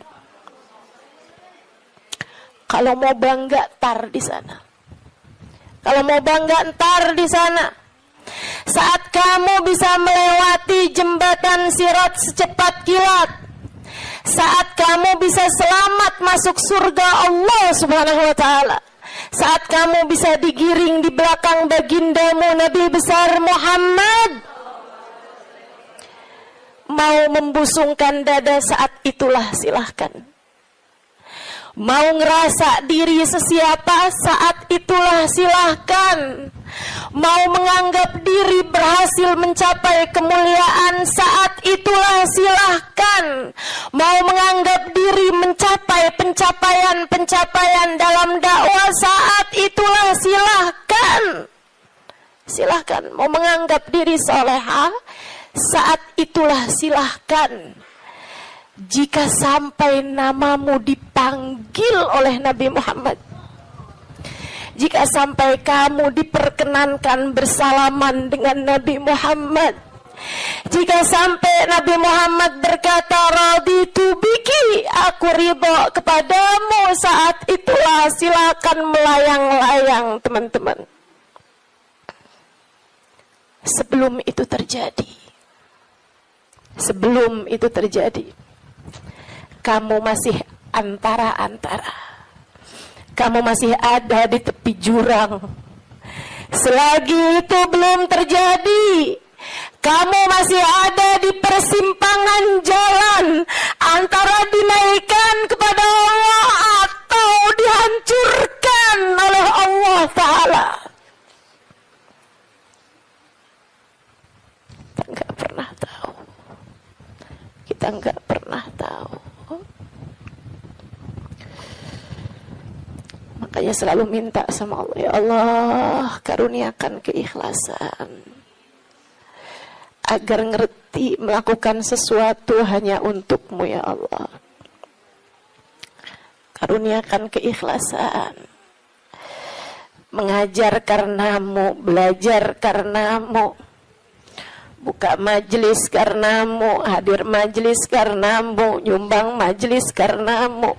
Kalau mau bangga, tar di sana. Kalau mau bangga, ntar di sana. Saat kamu bisa melewati jembatan Sirat secepat kilat. Saat kamu bisa selamat masuk surga Allah Subhanahu wa ta'ala. Saat kamu bisa digiring di belakang bagindamu Nabi besar Muhammad. Mau membusungkan dada saat itulah silahkan. Mau ngerasa diri sesiapa saat itulah silahkan. Mau menganggap diri berhasil mencapai kemuliaan saat itulah silahkan. Mau menganggap diri mencapai pencapaian dalam dakwah saat itulah silahkan. Silahkan. Mau menganggap diri solehah saat itulah silahkan. Jika sampai namamu dipanggil oleh Nabi Muhammad, jika sampai kamu diperkenankan bersalaman dengan Nabi Muhammad, jika sampai Nabi Muhammad berkata raditu biki, aku ridho kepadamu, saat itulah silakan melayang-layang teman-teman. Sebelum itu terjadi, kamu masih antara-antara. Kamu masih ada di tepi jurang. Selagi itu belum terjadi, kamu masih ada di persimpangan jalan antara dinaikkan kepada Allah atau dihancurkan oleh Allah Ta'ala. Kita nggak pernah tahu. Kita nggak pernah tahu. Makanya selalu minta sama Allah, ya Allah karuniakan keikhlasan agar ngerti melakukan sesuatu hanya untukmu ya Allah. Karuniakan keikhlasan, mengajar karenamu, belajar karenamu, buka majelis karenamu, hadir majelis karenamu, nyumbang majelis karenamu.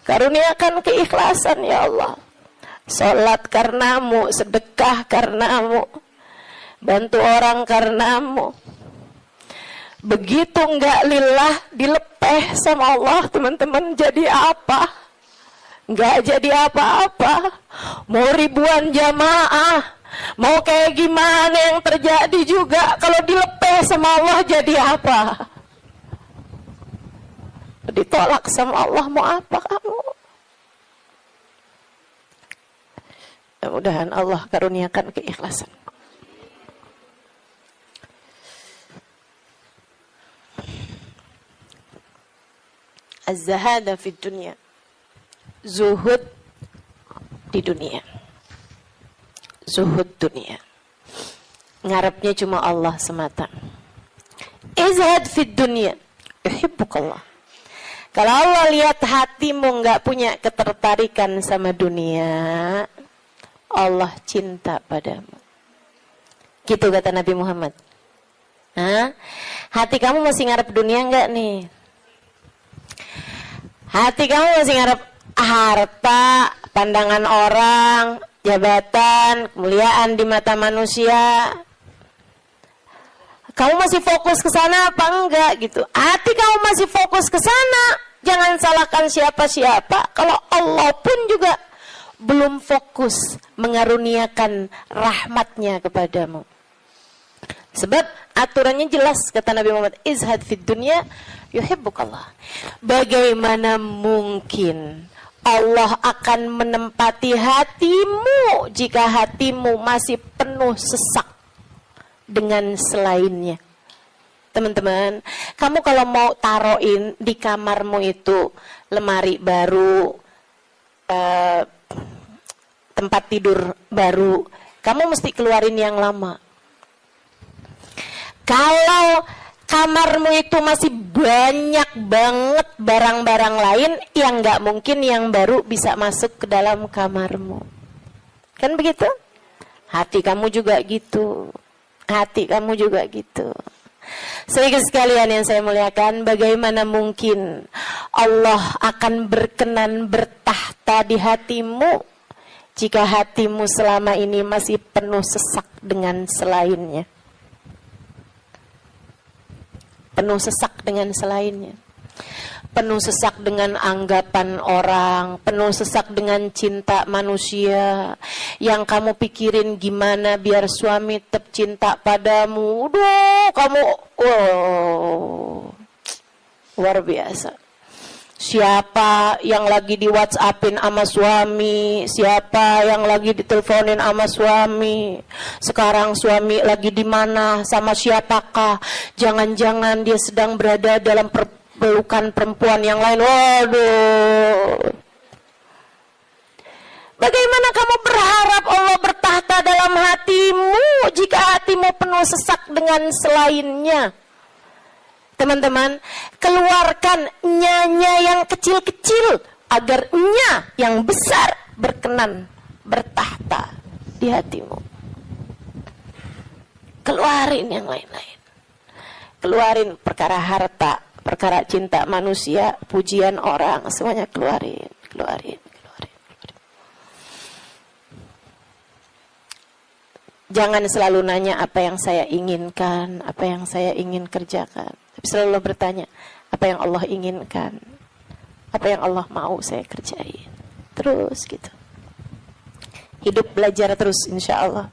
Karuniakan keikhlasan ya Allah. Salat karenamu, sedekah karenamu, bantu orang karenamu. Begitu enggak lillah, dilepeh sama Allah teman-teman, jadi apa? Enggak jadi apa-apa. Mau ribuan jamaah, mau kayak gimana yang terjadi juga, kalau dilepeh sama Allah jadi apa? Ditolak sama Allah, mau apa kamu? Mudah-mudahan Allah karuniakan keikhlasan. Az-zahada fid dunya, zuhud di dunia. Zuhud dunia, ngarepnya cuma Allah semata. Izhad fid dunya, yuhibbukallah. Kalau Allah lihat hatimu nggak punya ketertarikan sama dunia, Allah cinta padamu. Gitu kata Nabi Muhammad. Hah? Hati kamu masih ngarep dunia nggak nih? Hati kamu masih ngarep harta, pandangan orang, jabatan, kemuliaan di mata manusia? Kamu masih fokus ke sana apa enggak gitu? Hati kamu masih fokus ke sana, jangan salahkan siapa-siapa. Kalau Allah pun juga belum fokus mengaruniakan rahmatnya kepadamu. Sebab aturannya jelas, kata Nabi Muhammad, izhad fid dunya yuhibbukallah. Bagaimana mungkin Allah akan menempati hatimu jika hatimu masih penuh sesak dengan selainnya? Teman-teman, kamu kalau mau taruhin di kamarmu itu lemari baru, tempat tidur baru, kamu mesti keluarin yang lama. Kalau kamarmu itu masih banyak banget barang-barang lain, yang nggak mungkin yang baru bisa masuk ke dalam kamarmu. Kan begitu? Hati kamu juga gitu. Hati kamu juga gitu. Sehingga sekalian yang saya muliakan, bagaimana mungkin Allah akan berkenan bertahta di hatimu jika hatimu selama ini masih penuh sesak dengan selainnya? Penuh sesak dengan selainnya. Penuh sesak dengan anggapan orang, penuh sesak dengan cinta manusia. Yang kamu pikirin gimana biar suami tetap cinta padamu. Aduh, kamu luar biasa. Siapa yang lagi di WhatsAppin sama suami, siapa yang lagi diteleponin sama suami, sekarang suami lagi di mana, sama siapakah, jangan-jangan dia sedang berada dalam pelukan perempuan yang lain. Waduh, bagaimana kamu berharap Allah bertahta dalam hatimu jika hatimu penuh sesak dengan selainnya? Teman-teman, keluarkan nya yang kecil-kecil agar nya yang besar berkenan bertahta di hatimu. Keluarin yang lain-lain. Keluarin perkara harta, perkara cinta manusia, pujian orang, semuanya keluarin. Jangan selalu nanya apa yang saya inginkan, apa yang saya ingin kerjakan. Tapi selalu bertanya, apa yang Allah inginkan, apa yang Allah mau saya kerjain. Terus gitu. Hidup belajar terus insya Allah.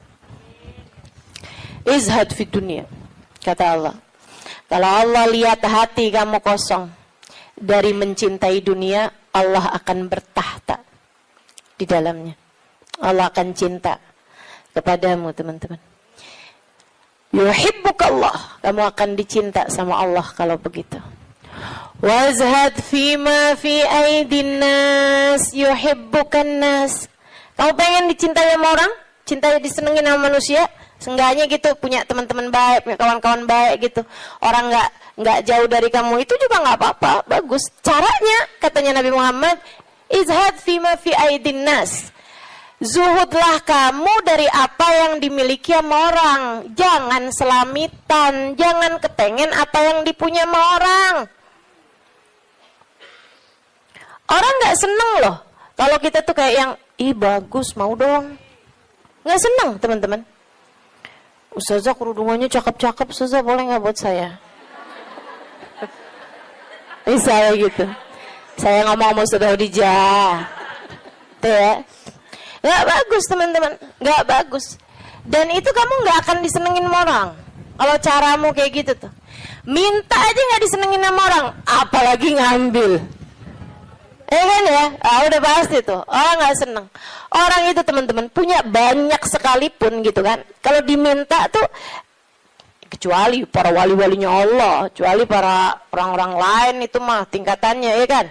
Izhad fi dunia, kata Allah. Kalau Allah lihat hati kamu kosong dari mencintai dunia, Allah akan bertahta di dalamnya. Allah akan cinta kepadamu, teman-teman. Yuhibbukallah, kamu akan dicinta sama Allah kalau begitu. Wazhad fima fi aidin nas yuhibbukan nas. Kamu pengen dicintai sama orang? Cintai, disenengin sama manusia? Seenggaknya gitu, punya teman-teman baik, punya kawan-kawan baik gitu. Orang nggak jauh dari kamu, itu juga nggak apa-apa, bagus. Caranya, katanya Nabi Muhammad, izhad fima fi aidin nas. Zuhudlah kamu dari apa yang dimiliki sama orang. Jangan selamitan, jangan kepengen apa yang dipunya sama orang. Orang gak seneng loh kalau kita tuh kayak yang, ih bagus, mau dong. Gak seneng, teman-teman. Ustazah kerudungannya cakep-cakep, Ustazah boleh gak buat saya? Misalnya gitu. Saya ngomong sama Ustazah Khadijah. Tuh ya. Gak bagus, teman-teman, gak bagus. Dan itu kamu gak akan disenengin sama orang kalau caramu kayak gitu tuh. Minta aja gak disenengin sama orang, apalagi ngambil. Kan ya, udah pasti tuh orang gak seneng. Orang itu, teman-teman, punya banyak sekalipun gitu kan, kalau diminta tuh, kecuali para wali-walinya Allah, kecuali para orang-orang lain itu mah tingkatannya, ya kan.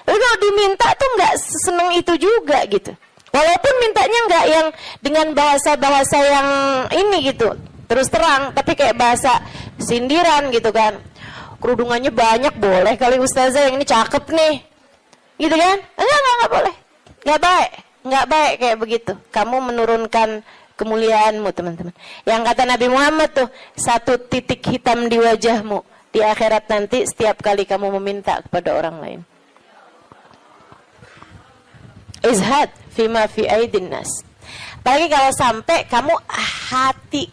Tapi kalau diminta tuh gak seneng itu juga gitu. Walaupun mintanya nggak yang dengan bahasa-bahasa yang ini gitu, terus terang, tapi kayak bahasa sindiran gitu kan. Kerudungannya banyak, boleh kali Ustazah, yang ini cakep nih, gitu kan? Enggak boleh, nggak baik kayak begitu. Kamu menurunkan kemuliaanmu, teman-teman. Yang kata Nabi Muhammad tuh, 1 titik hitam di wajahmu di akhirat nanti setiap kali kamu meminta kepada orang lain. Izhad fima fi aidin nas. Apalagi kalau sampai kamu, hati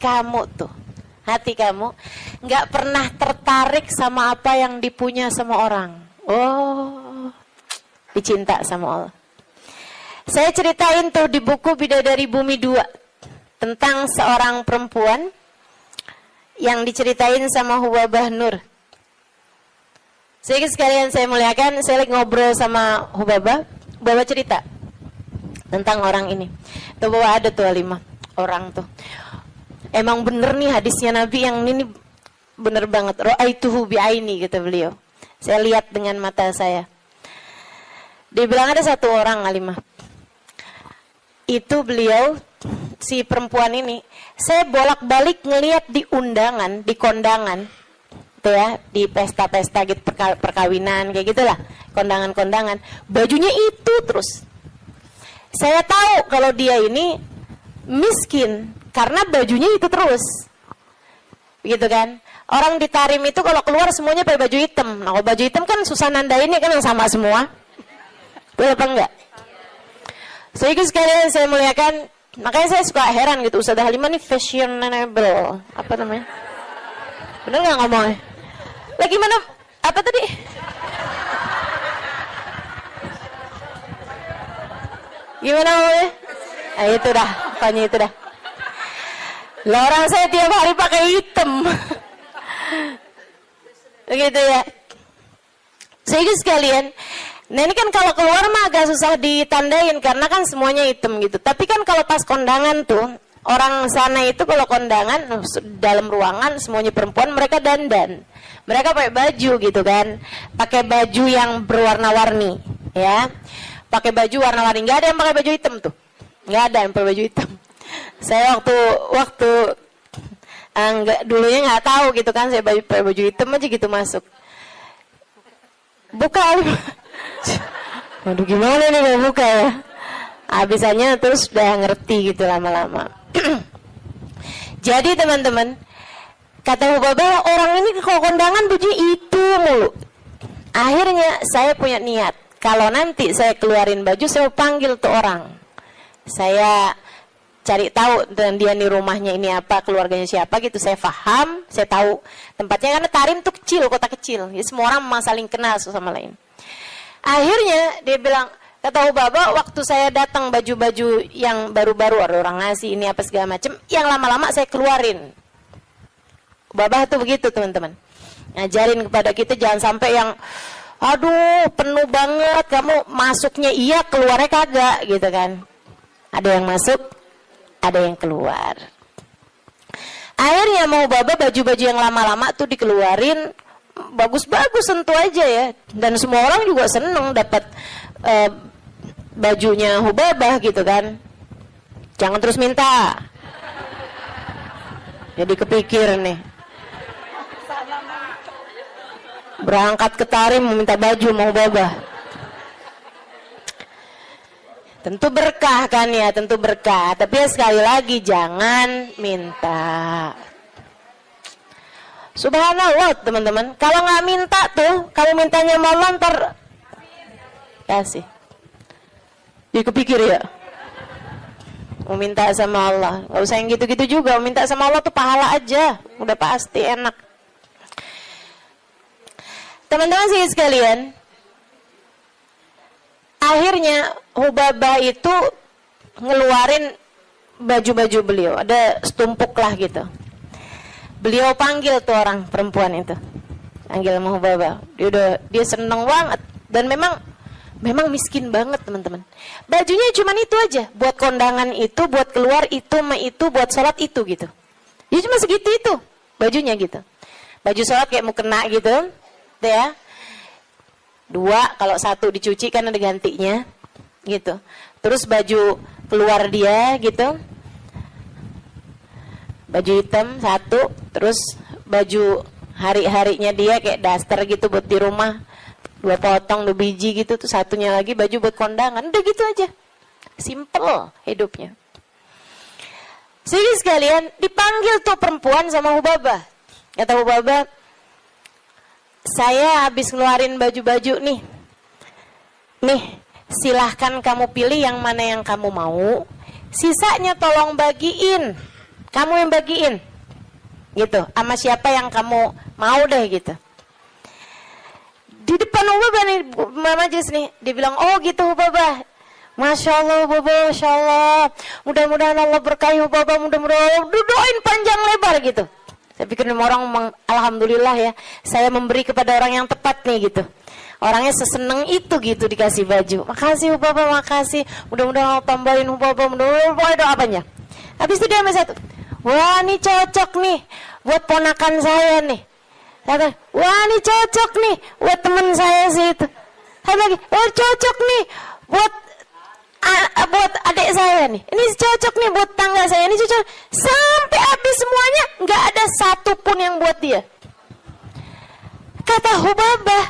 kamu nggak pernah tertarik sama apa yang dipunya sama orang. Oh, dicinta sama Allah. Saya ceritain tuh di buku Bidadari Bumi 2 tentang seorang perempuan yang diceritain sama Hubabah Nur. Sedikit sekalian saya muliakan, saya lagi ngobrol sama Hubabah cerita tentang orang ini. Tuh bahwa ada tuh 5 orang tuh. Emang bener nih hadisnya Nabi yang ini bener banget. Ra'aituhu bi'aini kata beliau. Saya lihat dengan mata saya. Dia bilang ada satu orang Alimah. Itu beliau, si perempuan ini, saya bolak-balik ngelihat di undangan, di kondangan, tuh ya, di pesta-pesta gitu, perkawinan kayak gitulah, kondangan-kondangan, bajunya itu terus. Saya tahu kalau dia ini miskin karena bajunya itu terus, gitu kan? Orang di Tarim itu kalau keluar semuanya pakai baju hitam. Nah, kalau baju hitam kan susah nandainnya kan yang sama semua. Betul apa enggak? Sedikit sekalian saya muliakan, makanya saya suka heran gitu, Ustazah Halimah nih fashionable, apa namanya? Bener nggak ngomongnya? Lagi mana? Apa tadi? Gimana ngomongnya? Nah, itu dah, pokoknya itu dah. Lah orang saya tiap hari pakai hitam, begitu ya. Sedikit sekalian. Nah ini kan kalau keluar mah agak susah ditandain karena kan semuanya hitam gitu. Tapi kan kalau pas kondangan tuh, orang sana itu kalau kondangan dalam ruangan semuanya perempuan, mereka dandan. Mereka pakai baju gitu kan. Pakai baju yang berwarna-warni, ya. Pakai baju warna-warni, enggak ada yang pakai baju hitam tuh. Enggak ada yang pakai baju hitam. Saya waktu enggak dulunya enggak tahu gitu kan, saya pakai baju hitam aja gitu masuk. Buka. Waduh gimana nih kalau buka ya. Habisannya terus udah ngerti gitu lama-lama. Jadi teman-teman, kata Hubabah, orang ini kalau kondangan baju itu mulu. Akhirnya saya punya niat, kalau nanti saya keluarin baju, saya panggil tuh orang. Saya cari tahu dan dia nih rumahnya ini apa, keluarganya siapa gitu, saya paham, saya tahu tempatnya karena Tarim tuh kecil, kota kecil. Ya, semua orang memang saling kenal satu sama lain. Akhirnya dia bilang, kata Hubabah, waktu saya datang baju-baju yang baru-baru, ada orang ngasih ini apa segala macam, yang lama-lama saya keluarin. Hubabah tuh begitu teman-teman. Ngajarin kepada kita jangan sampai yang, aduh penuh banget, kamu masuknya iya, keluarnya kagak gitu kan. Ada yang masuk, ada yang keluar. Akhirnya mau Hubabah baju-baju yang lama-lama tuh dikeluarin, bagus-bagus tentu aja ya, dan semua orang juga seneng dapat bajunya Hubabah gitu kan. Jangan terus minta, jadi kepikir nih berangkat ke Tarim meminta baju mau Hubabah. Tentu berkah kan ya, tentu berkah, tapi ya sekali lagi jangan minta. Subhanallah teman-teman, kalau nggak minta tuh, kalau mintanya mau ntar kasih. Jadi kepikir ya, mau minta sama Allah, nggak usah yang gitu-gitu juga. Mau minta sama Allah tuh pahala aja, udah pasti enak. Teman-teman sih sekalian, akhirnya Hubabah itu ngeluarin baju-baju beliau, ada setumpuk lah gitu. Beliau panggil tuh orang perempuan itu, panggil sama Hubabah. Dia seneng banget dan memang miskin banget teman-teman. Bajunya cuma itu aja, buat kondangan itu, buat keluar itu, buat sholat itu gitu. Dia cuma segitu itu bajunya gitu. Baju sholat kayak mau kena gitu, tuh ya. 2, kalau 1 dicuci kan ada gantinya gitu. Terus baju keluar dia gitu, baju hitam 1, terus baju hari-harinya dia kayak daster gitu buat di rumah, 2 potong 2 biji gitu, tuh 1-nya lagi baju buat kondangan. Udah gitu aja, simple hidupnya. Jadi sekalian dipanggil tuh perempuan sama Hubabah. Kata Hubabah, saya habis ngeluarin baju-baju nih, silahkan kamu pilih yang mana yang kamu mau, sisanya tolong bagiin, kamu yang bagiin gitu, sama siapa yang kamu mau deh gitu. Di depan Hubabah nih, majlis nih, dia bilang, oh gitu Hubabah, Masya Allah Hubabah, Masya Allah, mudah-mudahan Allah berkahi Hubabah, mudah-mudahan doain panjang lebar gitu. Saya pikir orang alhamdulillah ya, saya memberi kepada orang yang tepat nih gitu. Orangnya seseneng itu gitu dikasih baju. Makasih Bapak, makasih. Mudah-mudahan Allah tambahin Bapak, mudah-mudahan doa apanya. Habis itu dia ambil satu. Wah, ini cocok nih buat ponakan saya nih. Kata, wah ini cocok nih buat teman saya sih itu. Saya lagi, oh cocok nih buat adik saya nih. Ini cocok nih buat tangga saya. Ini cocok. Sampai habis semuanya, nggak ada satu pun yang buat dia. Kata Hubabah,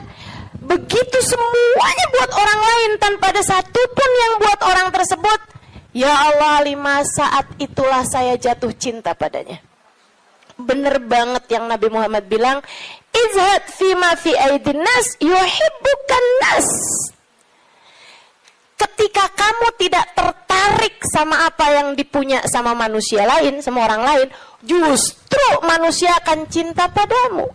begitu semuanya buat orang lain tanpa ada satu pun yang buat orang tersebut. Ya Allah, 5 saat itulah saya jatuh cinta padanya. Bener banget yang Nabi Muhammad bilang, izhad fima fi aidin nas yuhibbukan nas. Ketika kamu tidak tertarik sama apa yang dipunya sama manusia lain, sama orang lain, justru manusia akan cinta padamu.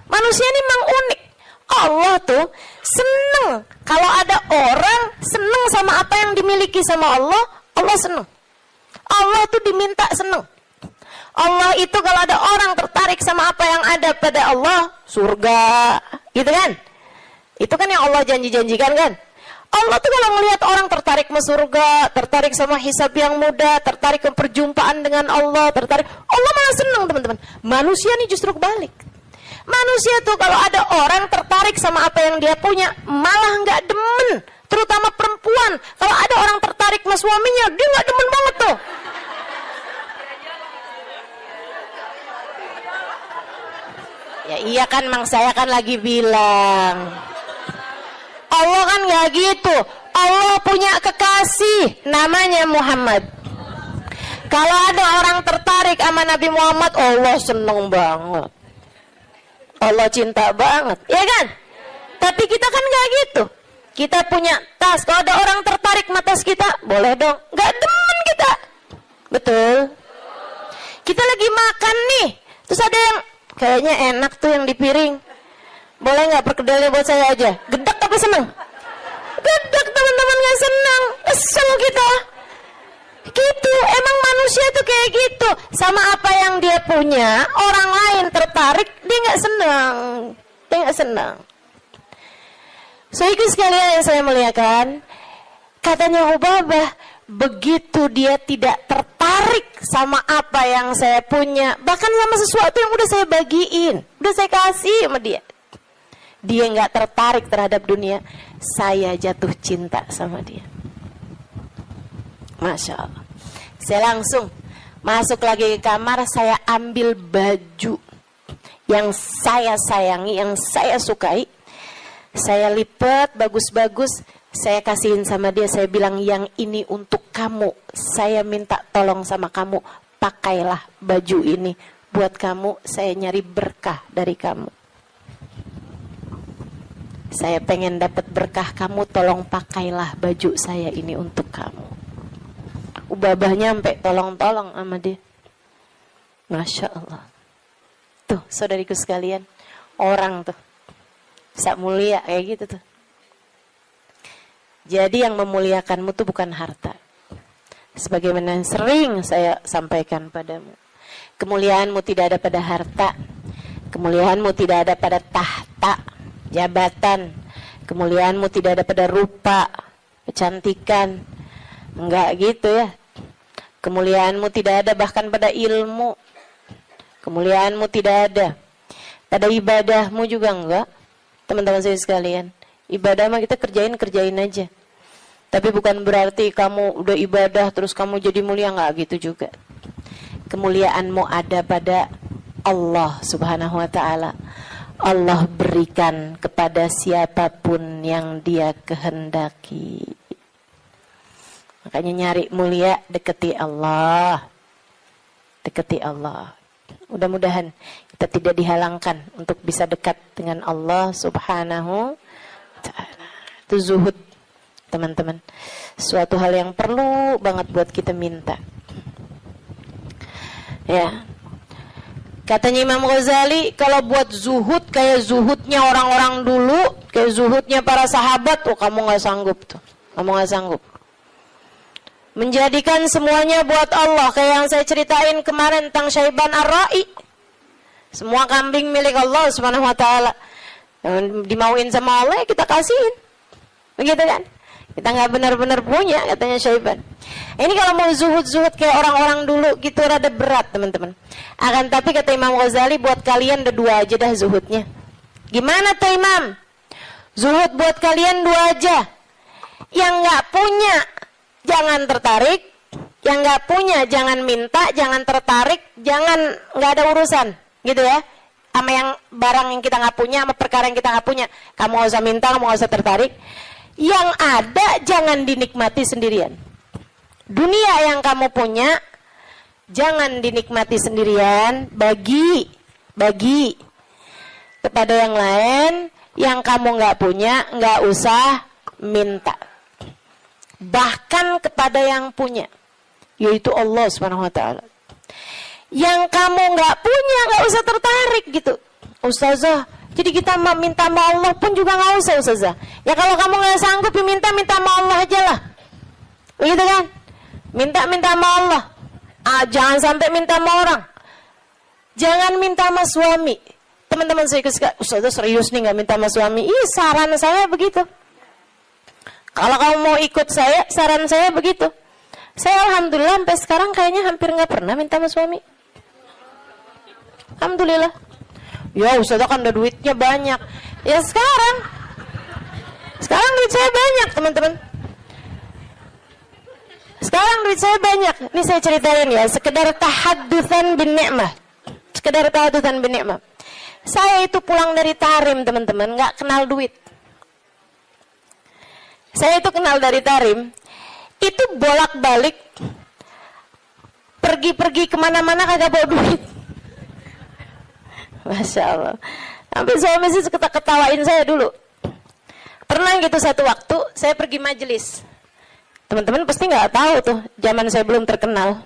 Manusia ini memang unik. Allah tuh seneng kalau ada orang seneng sama apa yang dimiliki sama Allah, Allah seneng. Allah tuh diminta seneng. Allah itu kalau ada orang tertarik sama apa yang ada pada Allah, surga, gitu kan? Itu kan yang Allah janji-janjikan kan? Allah tuh kalau melihat orang tertarik ke surga, tertarik sama hisab yang mudah, tertarik ke perjumpaan dengan Allah, tertarik, Allah malah seneng teman-teman. Manusia nih justru kebalik. Manusia tuh kalau ada orang tertarik sama apa yang dia punya, malah nggak demen. Terutama perempuan, kalau ada orang tertarik sama suaminya, dia nggak demen banget tuh. Ya iya kan, mang saya kan lagi bilang. Allah kan gak gitu. Allah punya kekasih namanya Muhammad. Kalau ada orang tertarik sama Nabi Muhammad, Allah seneng banget. Allah cinta banget, ya kan? Tapi kita kan gak gitu. Kita punya tas, kalau ada orang tertarik sama tas kita, boleh dong. Gak demen kita. Betul. Kita lagi makan nih, terus ada yang kayaknya enak tuh yang di piring. Boleh nggak perkedelnya buat saya aja? Gedek apa seneng? Gedek teman-teman, nggak seneng. Kesel kita. Gitu, emang manusia tuh kayak gitu. Sama apa yang dia punya, orang lain tertarik, dia nggak seneng. Dia nggak seneng. So itu sekalian yang saya muliakan. Katanya Hubabah, begitu dia tidak tertarik sama apa yang saya punya, bahkan sama sesuatu yang udah saya bagiin, udah saya kasih sama dia, dia nggak tertarik terhadap dunia, saya jatuh cinta sama dia. Masya Allah. Saya langsung masuk lagi ke kamar, saya ambil baju yang saya sayangi, yang saya sukai, saya lipat bagus-bagus, saya kasihin sama dia, saya bilang yang ini untuk kamu. Saya minta tolong sama kamu, pakailah baju ini buat kamu, saya nyari berkah dari kamu. Saya pengen dapat berkah kamu, tolong pakailah baju saya ini untuk kamu. Hubabah nyampe tolong-tolong sama dia. Masya Allah. Tuh saudariku sekalian, orang tuh bisa mulia kayak gitu tuh. Jadi yang memuliakanmu itu bukan harta. Sebagaimana yang sering saya sampaikan padamu. Kemuliaanmu tidak ada pada harta. Kemuliaanmu tidak ada pada tahta, jabatan. Kemuliaanmu tidak ada pada rupa, kecantikan. Enggak gitu ya. Kemuliaanmu tidak ada bahkan pada ilmu. Kemuliaanmu tidak ada pada ibadahmu juga enggak. Teman-teman saya sekalian, ibadah mah kita kerjain aja. Tapi bukan berarti kamu udah ibadah terus kamu jadi mulia, enggak gitu juga. Kemuliaanmu ada pada Allah Subhanahu wa taala. Allah berikan kepada siapapun yang Dia kehendaki. Makanya nyari mulia, deketi Allah. Deketi Allah. Mudah-mudahan kita tidak dihalangkan untuk bisa dekat dengan Allah Subhanahu wa taala. Itu zuhud, teman-teman. Suatu hal yang perlu banget buat kita minta. Ya. Katanya Imam Ghazali, kalau buat zuhud kayak zuhudnya orang-orang dulu, kayak zuhudnya para sahabat, oh kamu nggak sanggup tuh. Kamu nggak sanggup. Menjadikan semuanya buat Allah, kayak yang saya ceritain kemarin tentang Syaiban Ar-Ra'i. Semua kambing milik Allah Subhanahu wa taala. Yang dimauin sama Allah kita kasihin. Begitu kan? Kita nggak benar-benar punya, katanya Syaiban. Ini kalau mau zuhud-zuhud kayak orang-orang dulu gitu rada berat, teman-teman. Akan tapi kata Imam Ghazali, buat kalian ada 2 aja dah zuhudnya. Gimana tuh Imam? Zuhud buat kalian 2 aja. Yang nggak punya jangan tertarik, yang nggak punya jangan minta, jangan tertarik, jangan nggak ada urusan, gitu ya. Sama yang barang yang kita nggak punya, sama perkara yang kita nggak punya, kamu nggak usah minta, kamu nggak usah tertarik. Yang ada jangan dinikmati sendirian. Dunia yang kamu punya jangan dinikmati sendirian, bagi kepada yang lain. Yang kamu nggak punya nggak usah minta. Bahkan kepada yang punya, yaitu Allah Subhanahu wa taala. Yang kamu nggak punya nggak usah tertarik gitu. Ustazah, jadi kita minta sama Allah pun juga nggak usah Ustazah. Ya kalau kamu nggak sanggup minta sama Allah aja lah. Begitu kan? Minta sama Allah. Jangan sampai minta sama orang. Jangan minta sama suami. Teman-teman saya suka, Ustazah serius nih nggak minta sama suami. Saran saya begitu. Kalau kamu mau ikut saya, saran saya begitu. Saya alhamdulillah sampai sekarang kayaknya hampir nggak pernah minta sama suami. Alhamdulillah. Ya Ustazah kan ada duitnya banyak. Ya sekarang duit saya banyak, teman-teman. Sekarang duit saya banyak. Ini saya ceritain ya, sekedar tahaddusan bin ni'mah. Saya itu pulang dari Tarim, teman-teman, nggak kenal duit. Saya itu kenal dari Tarim, itu bolak-balik, pergi-pergi kemana-mana kagak bawa duit. Masya Allah. Sampai suami sih ketawain saya dulu. Pernah gitu satu waktu, saya pergi majelis. Teman-teman pasti nggak tahu tuh, zaman saya belum terkenal.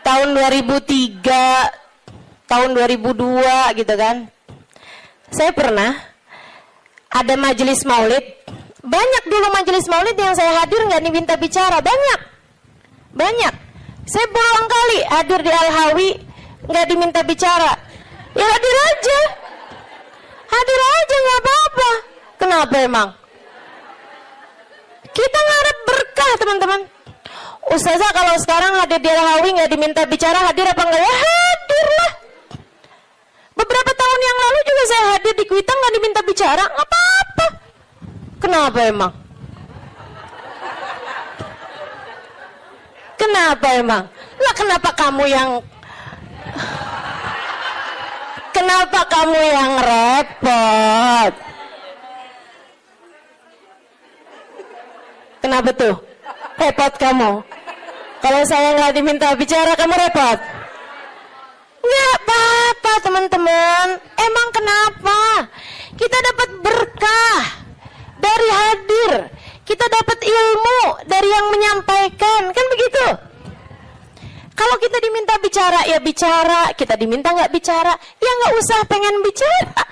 Tahun 2003, tahun 2002 gitu kan. Saya pernah ada majelis maulid. Banyak dulu majelis maulid yang saya hadir nggak diminta bicara, banyak. Saya berulang kali hadir di Al-Hawi nggak diminta bicara. Ya hadir aja nggak apa-apa. Kenapa emang? Kita ngarep berkah, teman-teman. Ustazah kalau sekarang hadir di Al-Hawi nggak diminta bicara, hadir apa enggak? Ya hadir lah. Beberapa tahun yang lalu juga saya hadir di Kuitang nggak diminta bicara, nggak apa-apa. Kenapa emang? Kenapa emang? Lah kenapa kamu yang repot? Kenapa tuh? Repot kamu? Kalau saya nggak diminta bicara, kamu repot? Nggak apa-apa, teman-teman. Emang kenapa? Kita dapat berkah dari hadir. Kita dapat ilmu dari yang menyampaikan. Kan begitu? Kalau kita diminta bicara, ya bicara. Kita diminta nggak bicara, ya nggak usah pengen bicara.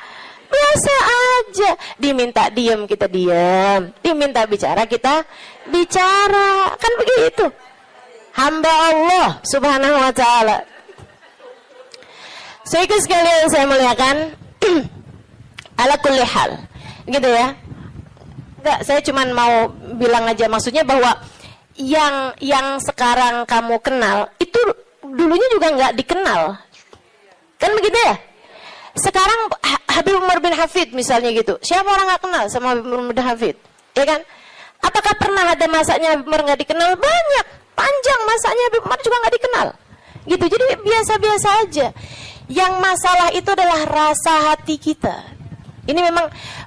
Biasa aja. Diminta diam, kita diam. Diminta bicara, kita bicara. Kan begitu. Hamba Allah Subhanahu wa ta'ala. Saudara sekalian saya muliakan, ala kulli hal. Gitu ya. Enggak, saya cuma mau bilang aja, maksudnya bahwa yang sekarang kamu kenal itu dulunya juga nggak dikenal. Kan begitu ya? Sekarang Habib Umar bin Hafid misalnya gitu. Siapa orang nggak kenal sama Habib Umar bin Hafid? Ya kan? Apakah pernah ada masanya Habib Umar nggak dikenal? Banyak, panjang masanya Habib Umar juga nggak dikenal. Gitu. Jadi biasa-biasa aja. Yang masalah itu adalah rasa hati kita. Ini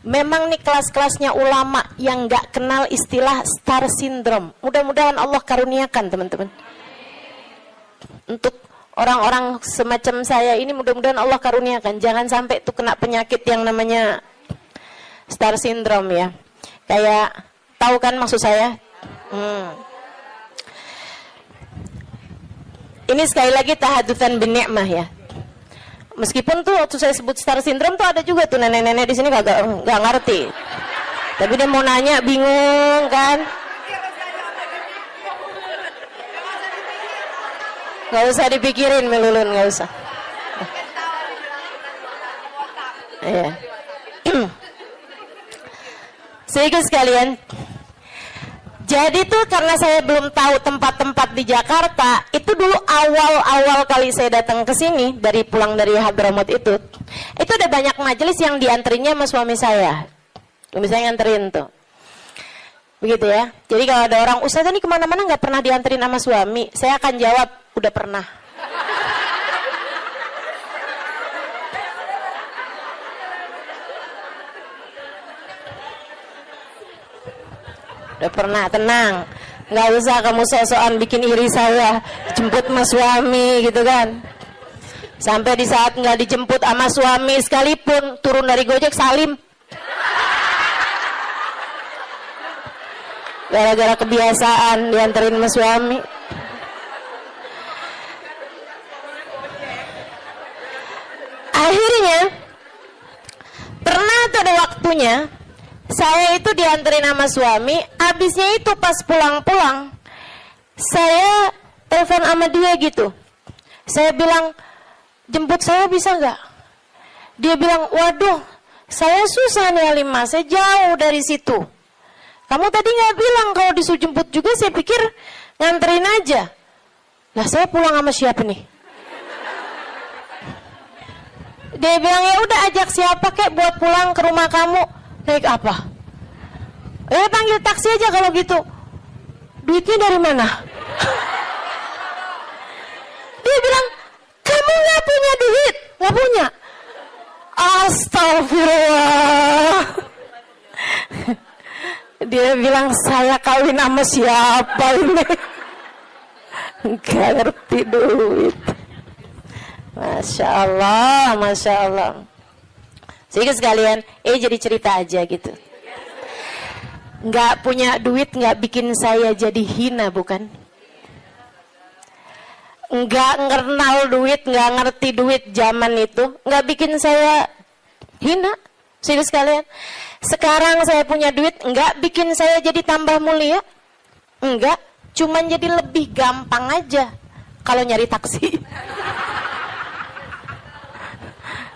memang nih kelas-kelasnya ulama yang nggak kenal istilah star syndrome. Mudah-mudahan Allah karuniakan, teman-teman. Untuk orang-orang semacam saya ini mudah-mudahan Allah karuniakan. Jangan sampai tuh kena penyakit yang namanya star syndrome ya. Kayak, tahu kan maksud saya? Ini sekali lagi tahadutsan bin ni'mah ya. Meskipun tuh waktu saya sebut star syndrome tuh ada juga tuh nenek-nenek di sini nggak ngerti. Tapi dia mau nanya bingung kan? Nggak usah dipikirin melulun, nggak usah. Iya. Sehingga sekalian, jadi tuh karena saya belum tahu tempat-tempat di Jakarta, itu dulu awal-awal kali saya datang ke sini dari pulang dari Hadramaut itu ada banyak majelis yang dianterinnya sama suami saya. Suami saya nganterin tuh. Begitu ya. Jadi kalau ada orang, Ustazah ini kemana-mana nggak pernah dianterin sama suami, saya akan jawab, udah pernah. Udah pernah, tenang. Nggak usah kamu sok-sokan bikin iri saya, jemput sama suami gitu kan. Sampai di saat nggak dijemput sama suami sekalipun, turun dari Gojek salim. Gara-gara kebiasaan dianterin sama suami. Akhirnya pernah tuh ada waktunya saya itu dianterin sama suami. Abisnya itu pas pulang-pulang, saya telepon sama dia gitu. Saya bilang, jemput saya bisa nggak? Dia bilang, waduh, saya susah nih Halimah, saya jauh dari situ. Kamu tadi nggak bilang kalau disuruh jemput juga, saya pikir nganterin aja. Lah saya pulang sama siapa nih? Dia bilang, ya udah ajak siapa kek buat pulang ke rumah kamu. Naik apa? Panggil taksi aja kalau gitu. Duitnya dari mana? Dia bilang, kamu nggak punya duit? Nggak punya? Astagfirullah. Dia bilang, saya kawin sama siapa ini? Nggak ngerti duit. Masya Allah, Masya Allah. Sehingga sekalian, jadi cerita aja gitu. Nggak punya duit nggak bikin saya jadi hina, bukan? Nggak ngenal duit, nggak ngerti duit zaman itu, nggak bikin saya hina. Sehingga sekalian, sekarang saya punya duit, nggak bikin saya jadi tambah mulia. Enggak, cuman jadi lebih gampang aja kalau nyari taksi.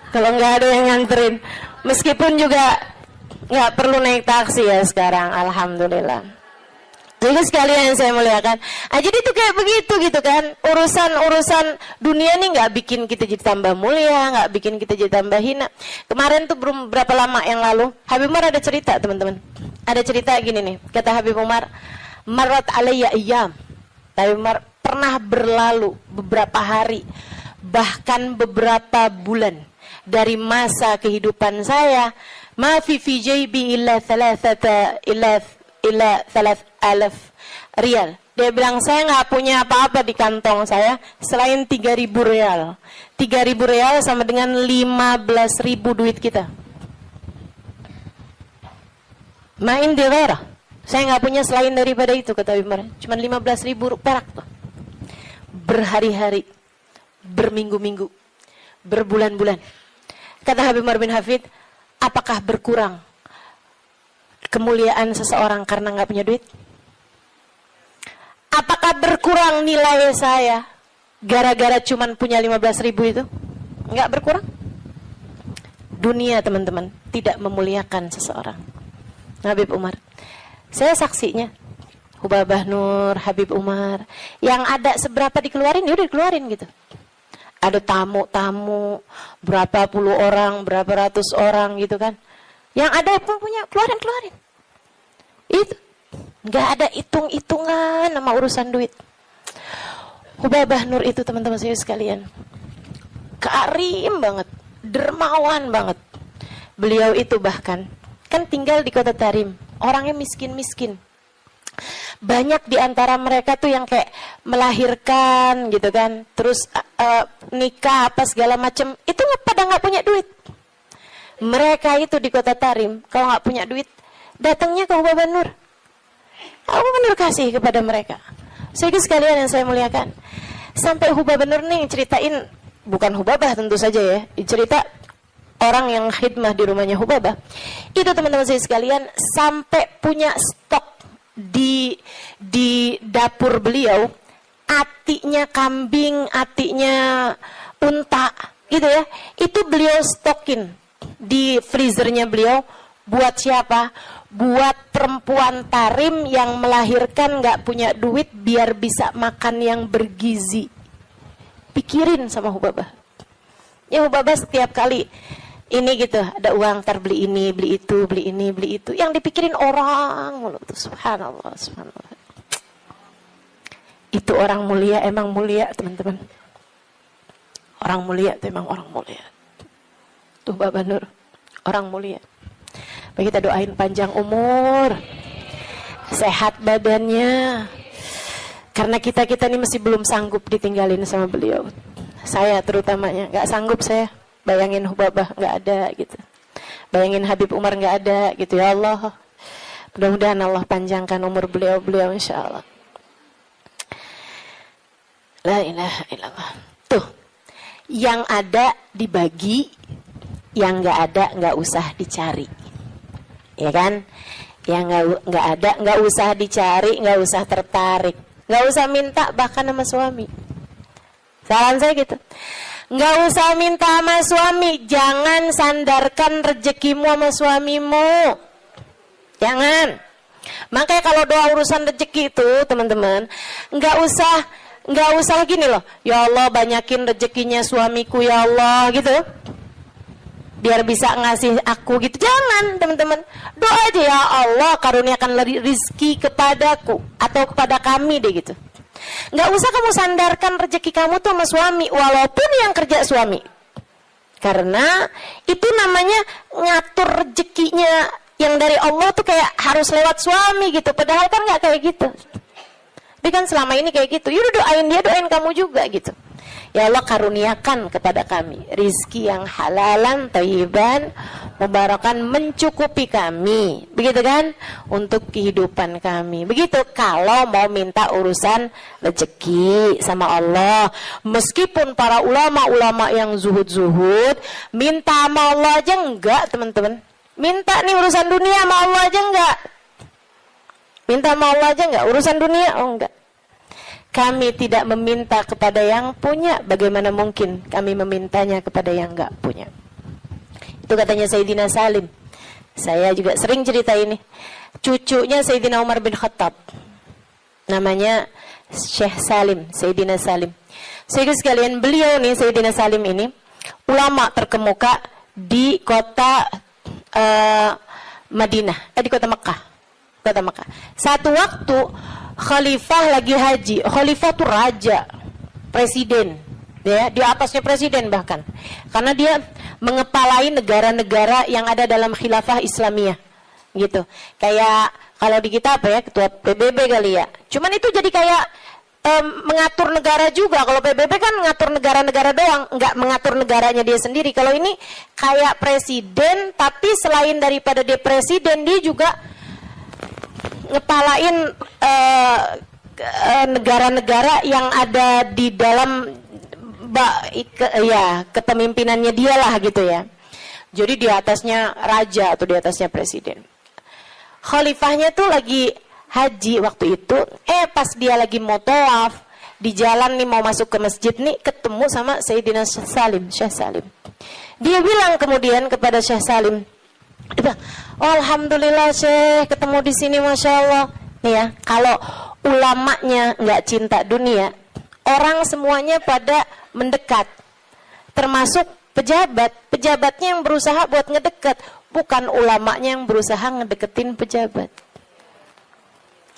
Kalau nggak ada yang nganterin, meskipun juga nggak perlu naik taksi ya sekarang, alhamdulillah. Jadi sekalian yang saya muliakan, jadi itu kayak begitu gitu kan, urusan dunia nih nggak bikin kita jadi tambah mulia, nggak bikin kita jadi tambah hina. Kemarin tuh berapa lama yang lalu, Habib Umar ada cerita teman-teman, ada cerita gini nih, kata Habib Umar, marat alayya iyam. Habib Umar, pernah berlalu beberapa hari, bahkan beberapa bulan dari masa kehidupan saya, ma fi jaybi illa 3,000 riyal. Dia bilang, saya nggak punya apa-apa di kantong saya selain 3.000 riyal. 3.000 riyal sama dengan 15.000 duit kita. Main di ghairah. Saya nggak punya selain daripada itu, kata Umar. Cuma 15.000 perak tuh. Berhari-hari, berminggu-minggu, berbulan-bulan. Kata Habib Umar bin Hafid, apakah berkurang kemuliaan seseorang karena nggak punya duit? Apakah berkurang nilai saya gara-gara cuman punya 15.000 itu? Nggak berkurang. Dunia teman-teman tidak memuliakan seseorang. Habib Umar, saya saksinya. Hubabah Nur, Habib Umar, yang ada seberapa dikeluarin, ya udah dikeluarin gitu. Ada tamu-tamu, berapa puluh orang, berapa ratus orang gitu kan. Yang ada pun punya, keluarin. Itu. Nggak ada hitung-hitungan sama urusan duit. Hubabah Nur itu teman-teman saya sekalian, karim banget, dermawan banget. Beliau itu bahkan, kan tinggal di kota Tarim, orangnya miskin-miskin. Banyak di antara mereka tuh yang kayak melahirkan gitu kan, terus nikah apa segala macam, itu pada nggak punya duit. Mereka itu di kota Tarim, kalau nggak punya duit, datangnya ke Hubabah Nur. Hubabah Nur kasih kepada mereka. Sehingga sekalian yang saya muliakan, sampai Hubabah Nur nih ceritain, bukan Hubabah tentu saja ya, cerita orang yang khidmah di rumahnya Hubabah. Itu teman-teman saya sekalian, sampai punya stok di dapur beliau atinya kambing, atinya unta, gitu ya. Itu beliau stokin di freezernya beliau. Buat siapa? Buat perempuan tarim yang melahirkan gak punya duit biar bisa makan yang bergizi. Pikirin sama Hubabah. Ya Hubabah setiap kali ini gitu, ada uang, ntar beli ini, beli itu, beli ini, beli itu. Yang dipikirin orang mulu tuh, subhanallah, subhanallah. Itu orang mulia, emang mulia teman-teman. Orang mulia itu emang orang mulia. Tuh Bapak Nur, orang mulia. Baik, kita doain panjang umur, sehat badannya. Karena kita ini masih belum sanggup ditinggalin sama beliau. Saya terutamanya, gak sanggup saya. Bayangin Hubabah gak ada gitu. Bayangin Habib Umar gak ada gitu. Ya Allah, mudah-mudahan Allah panjangkan umur beliau insya Allah. La ilaha illallah. Tuh, yang ada dibagi, yang gak ada gak usah dicari. Ya kan? Yang gak ada gak usah dicari, gak usah tertarik, gak usah minta bahkan sama suami. Saran saya gitu. Gak usah minta sama suami. Jangan sandarkan rezekimu sama suamimu. Jangan. Makanya kalau doa urusan rezeki itu teman-teman, gak usah gini loh. Ya Allah banyakin rezekinya suamiku ya Allah gitu, biar bisa ngasih aku gitu. Jangan teman-teman. Doa aja, ya Allah karuniakan rizki kepadaku atau kepada kami deh gitu. Nggak usah kamu sandarkan rezeki kamu tuh sama suami, walaupun yang kerja suami. Karena itu namanya ngatur rezekinya yang dari Allah tuh kayak harus lewat suami gitu. Padahal kan nggak kayak gitu. Tapi kan selama ini kayak gitu. Yaudah doain dia, doain kamu juga gitu. Ya Allah karuniakan kepada kami rizki yang halalan, thayyiban, mubarakan, mencukupi kami. Begitu kan? Untuk kehidupan kami. Begitu kalau mau minta urusan rezeki sama Allah. Meskipun para ulama-ulama yang zuhud-zuhud, minta sama Allah aja enggak teman-teman. Minta nih urusan dunia sama Allah aja enggak. Minta sama Allah aja enggak. Urusan dunia, oh enggak. Kami tidak meminta kepada yang punya. Bagaimana mungkin kami memintanya kepada yang enggak punya? Itu katanya Sayyidina Salim. Saya juga sering cerita ini. Cucunya Sayyidina Umar bin Khattab, namanya Syekh Salim, Sayyidina Salim. Saudara sekalian, beliau nih Sayyidina Salim ini ulama terkemuka di kota Madinah, di kota Mekah. Kota Mekah. Satu waktu khalifah lagi haji. Khalifah tuh raja, presiden, ya, di atasnya presiden bahkan. Karena dia mengepalai negara-negara yang ada dalam khilafah Islamiyah. Gitu. Kayak kalau di kita apa ya, ketua PBB kali ya. Cuman itu jadi kayak mengatur negara juga. Kalau PBB kan mengatur negara-negara doang, nggak mengatur negaranya dia sendiri. Kalau ini kayak presiden, tapi selain daripada dia presiden, dia juga ngepalain negara-negara yang ada di dalam kepemimpinannya dia lah gitu ya. Jadi di atasnya raja atau di atasnya presiden. Khalifahnya tuh lagi haji waktu itu. Pas dia lagi mau tawaf di jalan nih mau masuk ke masjid nih, ketemu sama Sayyidina Salim, Syekh Salim. Dia bilang kemudian kepada Syekh Salim, oh, alhamdulillah Syekh ketemu di sini, masya Allah. Nih ya, kalau ulamanya nggak cinta dunia, orang semuanya pada mendekat, termasuk pejabatnya yang berusaha buat ngedekat, bukan ulamanya yang berusaha ngedeketin pejabat.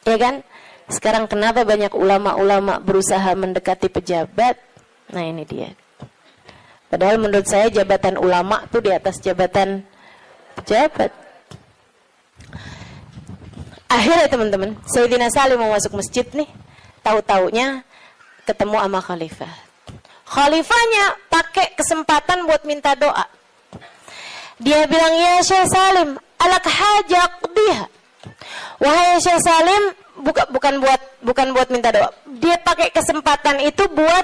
Ya kan? Sekarang kenapa banyak ulama-ulama berusaha mendekati pejabat? Nah ini dia. Padahal menurut saya jabatan ulama tuh di atas jabatan pejabat. Akhirnya teman-teman, Sayyidina Salim mau masuk masjid nih, tahu-taunya ketemu sama khalifah. Khalifahnya pakai kesempatan buat minta doa. Dia bilang, ya Syekh Salim, alak hajak dia. Wahai Syekh Salim, bukan buat minta doa. Dia pakai kesempatan itu buat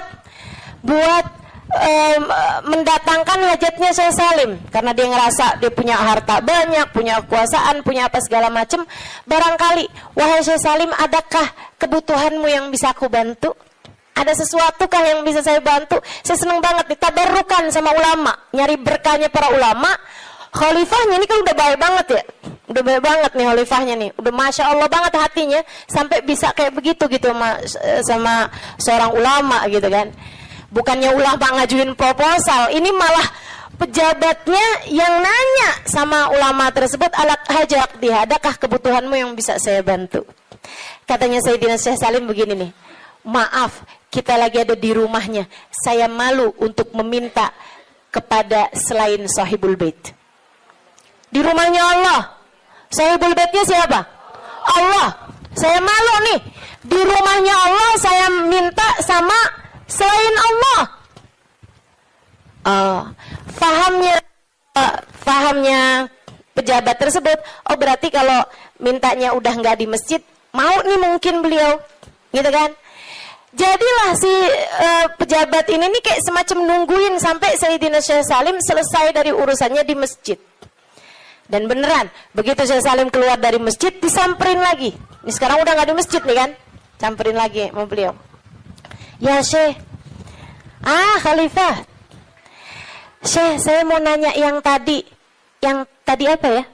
mendatangkan hajatnya Syekh Salim, karena dia ngerasa dia punya harta banyak, punya kekuasaan, punya apa segala macam. Barangkali, wahai Syekh Salim, adakah kebutuhanmu yang bisa aku bantu? Ada sesuatukah yang bisa saya bantu? Saya senang banget ditabarukan sama ulama, nyari berkahnya para ulama. Khalifahnya ini kan udah baik banget ya, udah baik banget nih khalifahnya nih, udah masya Allah banget hatinya sampai bisa kayak begitu gitu sama seorang ulama gitu kan. Bukannya ulama ngajuin proposal, ini malah pejabatnya yang nanya sama ulama tersebut, alat hajat dia, adakah kebutuhanmu yang bisa saya bantu? Katanya Sayyidina Syekh Salim begini nih, maaf kita lagi ada di rumahnya, saya malu untuk meminta kepada selain sahibul bait. Di rumahnya Allah, sahibul baitnya siapa? Allah. Saya malu nih, di rumahnya Allah saya minta sama selain Allah. Fahamnya pejabat tersebut, oh berarti kalau mintanya udah nggak di masjid, mau nih mungkin beliau, gitu kan? Jadilah si pejabat ini nih kayak semacam nungguin sampai Sayyidina Syekh Salim selesai dari urusannya di masjid. Dan beneran, begitu Syekh Salim keluar dari masjid, disamperin lagi. Ini sekarang udah nggak di masjid nih kan? Samperin lagi sama beliau. Ya Syekh, Khalifah, Syekh, saya mau nanya yang tadi apa ya?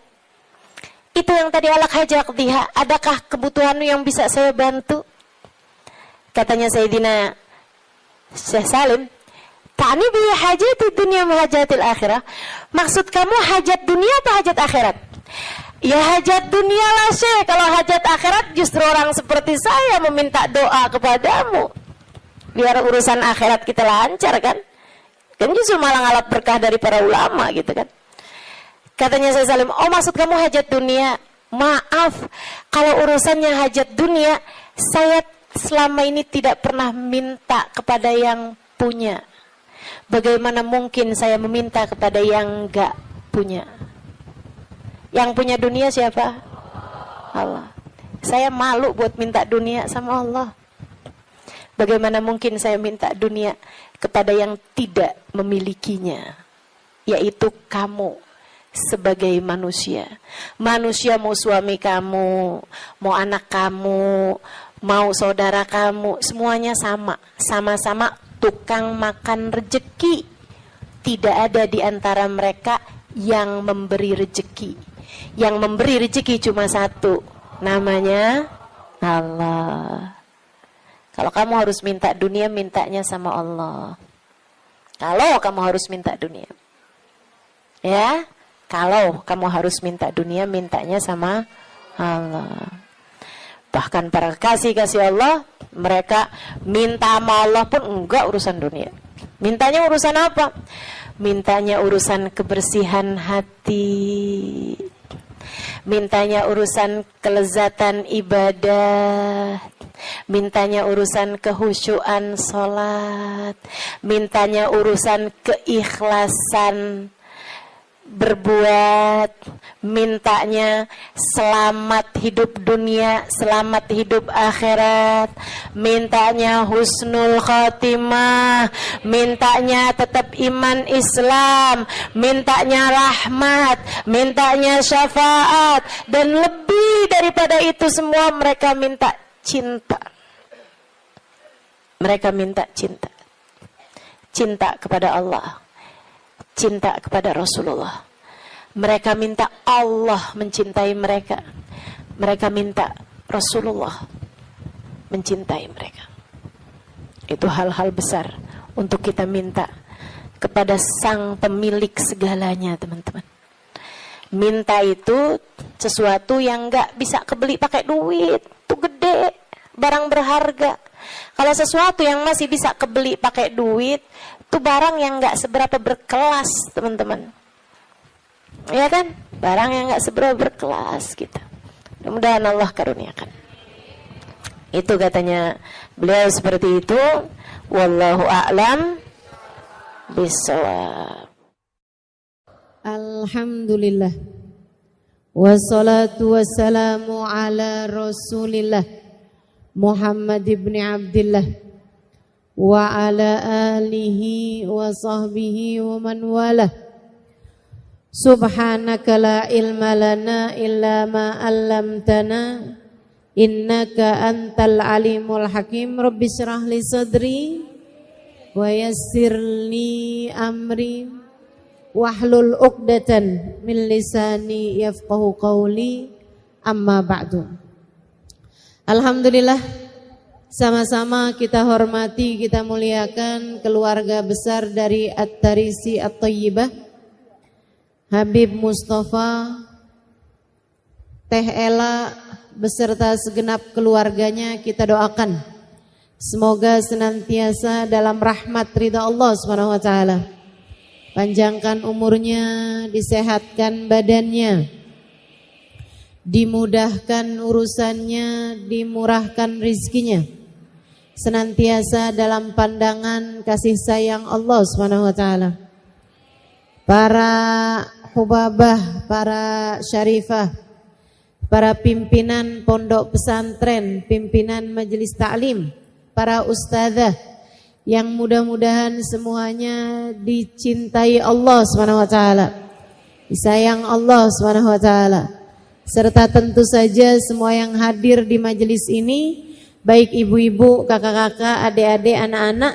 Itu yang tadi alak hajak diha, adakah kebutuhanmu yang bisa saya bantu? Katanya Sayyidina Syekh Salim, ta'ni bi hajati dunia wa hajatil akhirah. Maksud kamu hajat dunia atau hajat akhirat? Ya hajat dunia lah Syekh. Kalau hajat akhirat justru orang seperti saya meminta doa kepadamu, biar urusan akhirat kita lancar kan? Kan justru malah ngalat berkah dari para ulama gitu kan. Katanya Syekh Salim, oh maksud kamu hajat dunia? Maaf, kalau urusannya hajat dunia, saya selama ini tidak pernah minta kepada yang punya. Bagaimana mungkin saya meminta kepada yang enggak punya? Yang punya dunia siapa? Allah. Saya malu buat minta dunia sama Allah. Bagaimana mungkin saya minta dunia kepada yang tidak memilikinya, yaitu kamu sebagai manusia. Manusia mau suami kamu, mau anak kamu, mau saudara kamu, semuanya sama-sama tukang makan rejeki. Tidak ada di antara mereka yang memberi rejeki. Yang memberi rejeki cuma satu, namanya Allah. Kalau kamu harus minta dunia, mintanya sama Allah. Kalau kamu harus minta dunia, ya, kalau kamu harus minta dunia, mintanya sama Allah. Bahkan para kasih Allah, mereka minta sama Allah pun enggak urusan dunia. Mintanya urusan apa? Mintanya urusan kebersihan hati. Mintanya urusan kelezatan ibadah. Mintanya urusan kehusyuan sholat. Mintanya urusan keikhlasan berbuat. Mintanya selamat hidup dunia, selamat hidup akhirat. Mintanya husnul khatimah. Mintanya tetap iman Islam. Mintanya rahmat. Mintanya syafaat. Dan lebih daripada itu semua, mereka minta cinta. Mereka minta cinta. Cinta kepada Allah, cinta kepada Rasulullah. Mereka minta Allah mencintai mereka. Mereka minta Rasulullah mencintai mereka. Itu hal-hal besar untuk kita minta kepada sang pemilik segalanya, teman-teman. Minta itu sesuatu yang gak bisa kebeli pakai duit. Itu gede, barang berharga. Kalau sesuatu yang masih bisa kebeli pakai duit, itu barang yang gak seberapa berkelas, teman-teman. Ya kan? Barang yang gak seberapa berkelas gitu. Mudah-mudahan Allah karuniakan. Itu katanya beliau seperti itu. Wallahu a'lam bishawab. Alhamdulillah. Wassalatu wassalamu ala Rasulillah Muhammad ibn Abdillah wa ala alihi wa sahbihi wa man walah. Subhanaka la ilma lana illa ma 'allamtana innaka antal alimul hakim. Rabbi shrah li sadri wa yassir li amri wahlul 'uqdatan min lisani yafqahu qawli. Amma ba'du. Alhamdulillah, sama-sama kita hormati, kita muliakan keluarga besar dari At-Tarisi At-Thayyibah, Habib Mustafa, Teh Ela beserta segenap keluarganya. Kita doakan semoga senantiasa dalam rahmat ridha Allah Subhanahu wa taala. Panjangkan umurnya, disehatkan badannya, dimudahkan urusannya, dimurahkan rizkinya, senantiasa dalam pandangan kasih sayang Allah Subhanahu wa taala. Para hubabah, para syarifah, para pimpinan pondok pesantren, pimpinan majelis ta'lim, para ustazah yang mudah-mudahan semuanya dicintai Allah Subhanahu wa taala, disayang Allah Subhanahu wa taala, serta tentu saja semua yang hadir di majelis ini, baik ibu-ibu, kakak-kakak, adik-adik, anak-anak,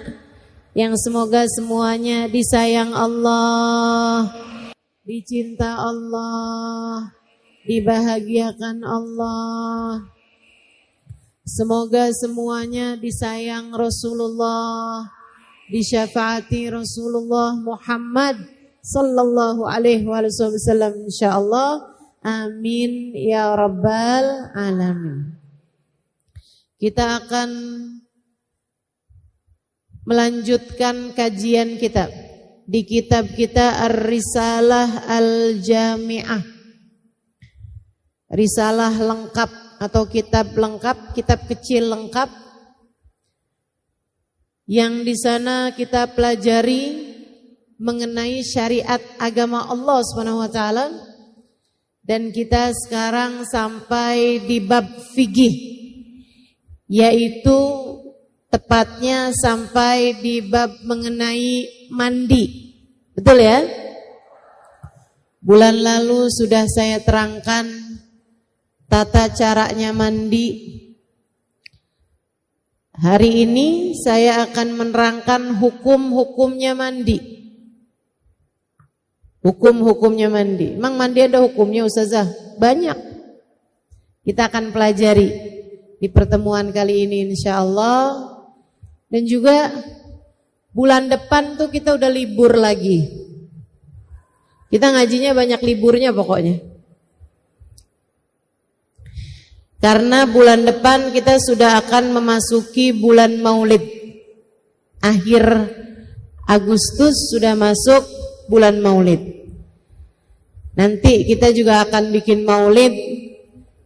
yang semoga semuanya disayang Allah, dicinta Allah, dibahagiakan Allah. Semoga semuanya disayang Rasulullah, disyafaati Rasulullah Muhammad sallallahu alaihi wasallam insyaallah. Amin ya rabbal alamin. Kita akan melanjutkan kajian kita di kitab kita Ar-Risalah Al-Jami'ah, risalah lengkap atau kitab lengkap, kitab kecil lengkap, yang di sana kita pelajari mengenai syariat agama Allah Subhanahu wa taala, dan kita sekarang sampai di bab fikih, yaitu tepatnya sampai di bab mengenai mandi. Betul ya? Bulan lalu sudah saya terangkan tata caranya mandi. Hari ini saya akan menerangkan hukum-hukumnya mandi. Hukum-hukumnya mandi. Emang mandi ada hukumnya Ustazah? Banyak. Kita akan pelajari di pertemuan kali ini insyaallah. Dan juga bulan depan tuh kita udah libur lagi. Kita ngajinya banyak liburnya pokoknya. Karena bulan depan kita sudah akan memasuki bulan Maulid. Akhir Agustus sudah masuk bulan Maulid. Nanti kita juga akan bikin Maulid.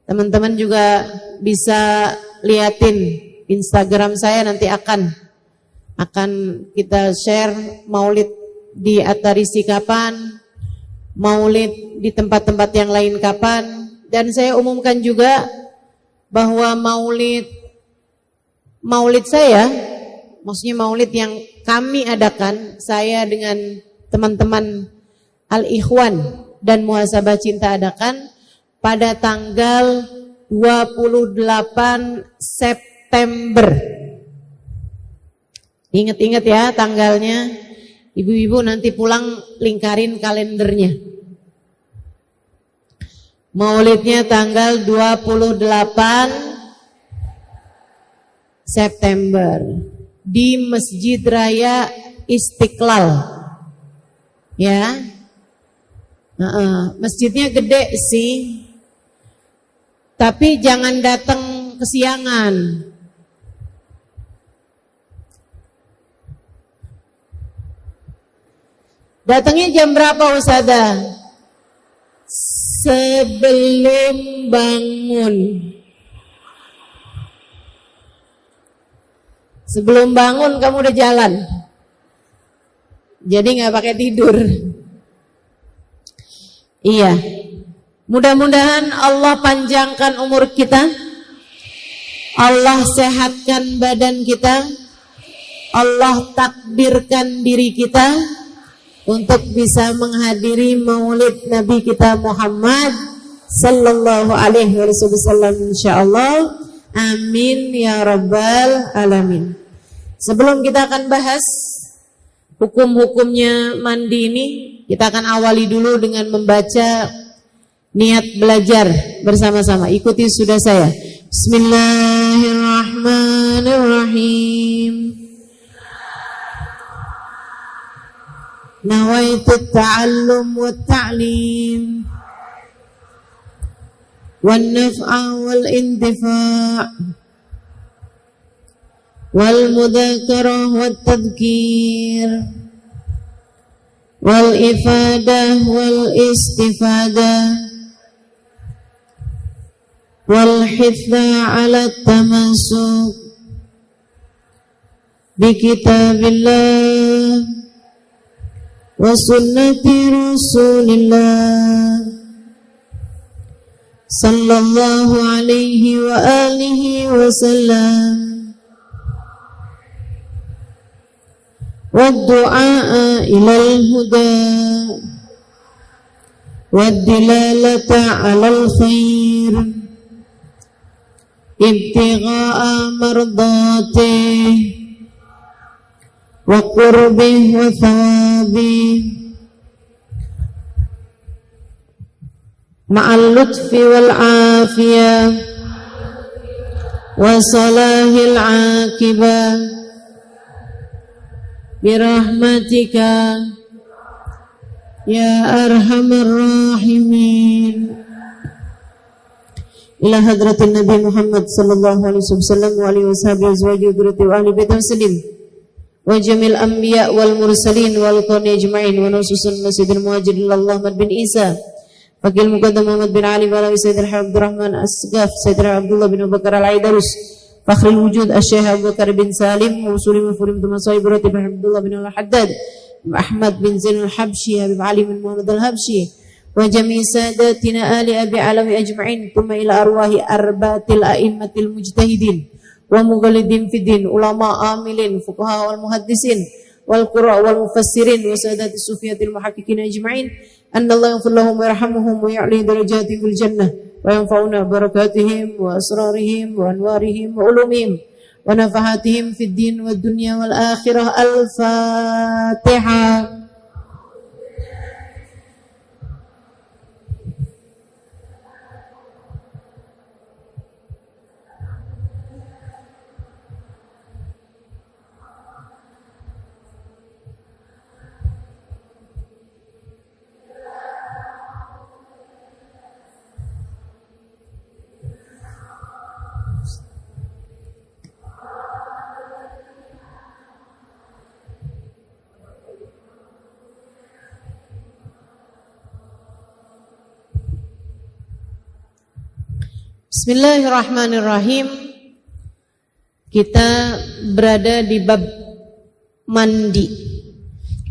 Teman-teman juga bisa liatin Instagram saya, nanti akan kita share Maulid di At-Tarisi kapan, Maulid di tempat-tempat yang lain kapan. Dan saya umumkan juga bahwa maulid saya, maksudnya maulid yang kami adakan, saya dengan teman-teman Al-Ikhwan dan Muhasabah Cinta adakan pada tanggal 28 September. Ingat-ingat ya tanggalnya, ibu-ibu nanti pulang lingkarin kalendernya. Maulidnya tanggal 28 September di Masjid Raya Istiqlal. Ya. Masjidnya gede sih. Tapi jangan datang kesiangan. Datangnya jam berapa Ustazah? Sebelum bangun. Sebelum bangun kamu udah jalan. Jadi nggak pakai tidur. Iya. Mudah-mudahan Allah panjangkan umur kita. Allah sehatkan badan kita. Allah takdirkan diri kita untuk bisa menghadiri maulid Nabi kita Muhammad sallallahu alaihi wasallam insyaallah. Amin ya rabbal alamin. Sebelum kita akan bahas hukum-hukumnya mandi ini, kita akan awali dulu dengan membaca niat belajar bersama-sama. Ikuti sudah saya. Bismillahirrahmanirrahim. Nawaitu ta'allum wa ta'lim wan naf'a wal intifa' wal mudzakarah wat tadhkir wal ifadah wal istifadah wal hitha 'ala tamassuk bi kitabillah wa sunnati rasulillah sallallahu alaihi wa alihi wa sallam wa du'a ilal huda wa dilalata alal khair ibtigha'a mardatih wa qurbih wa thawabih ma'al lutfi wal afiyah wa salahil aqibah birahmatika ya arhamar rahimin. Ila hadratin Nabi Muhammad sallallahu alaihi wasallam wa alihi washabihi azwaji wa ahli baiti muslim wa jamil anbiya wal mursalin wal qawni ajma'in wa nususun masjidil muhajirin Muhammad bin Isa Wakil Muqaddam Muhammad bin Ali Balawi Sayyidina Abdurrahman Asgaf Sayyidina Abdullah bin Abu Bakar Al-Aidarus Fakhrul Wujud Asy-Syaikh Abu Bakar bin Salim Muslim Mufurim Tumasai Berati bin Abdullah bin Al-Haddad Ahmad bin Zain Al-Habsyi Habib Ali bin Muhammad Al-Habsyi wa jami' sadatina ali Abi Alawi ajma'in thumma ila arwahi arba'atil a'immatil mujtahidin wa mughalidin fiddin ulama amilin fuqaha wal muhaddisin wal qurra wal mufassirin wa sadati sufiyatil muhaqqiqin ajma'in annallaha yaghfir lahum wa yarhamuhum wa ya'li darajatihim fil jannah wa yanfa'una barakatihim wa asrarihim wa anwarihim wa ulumihim wa nafahatihim fid din wad dunya wal akhirah. Al-Fatihah. Bismillahirrahmanirrahim. Kita berada di bab mandi.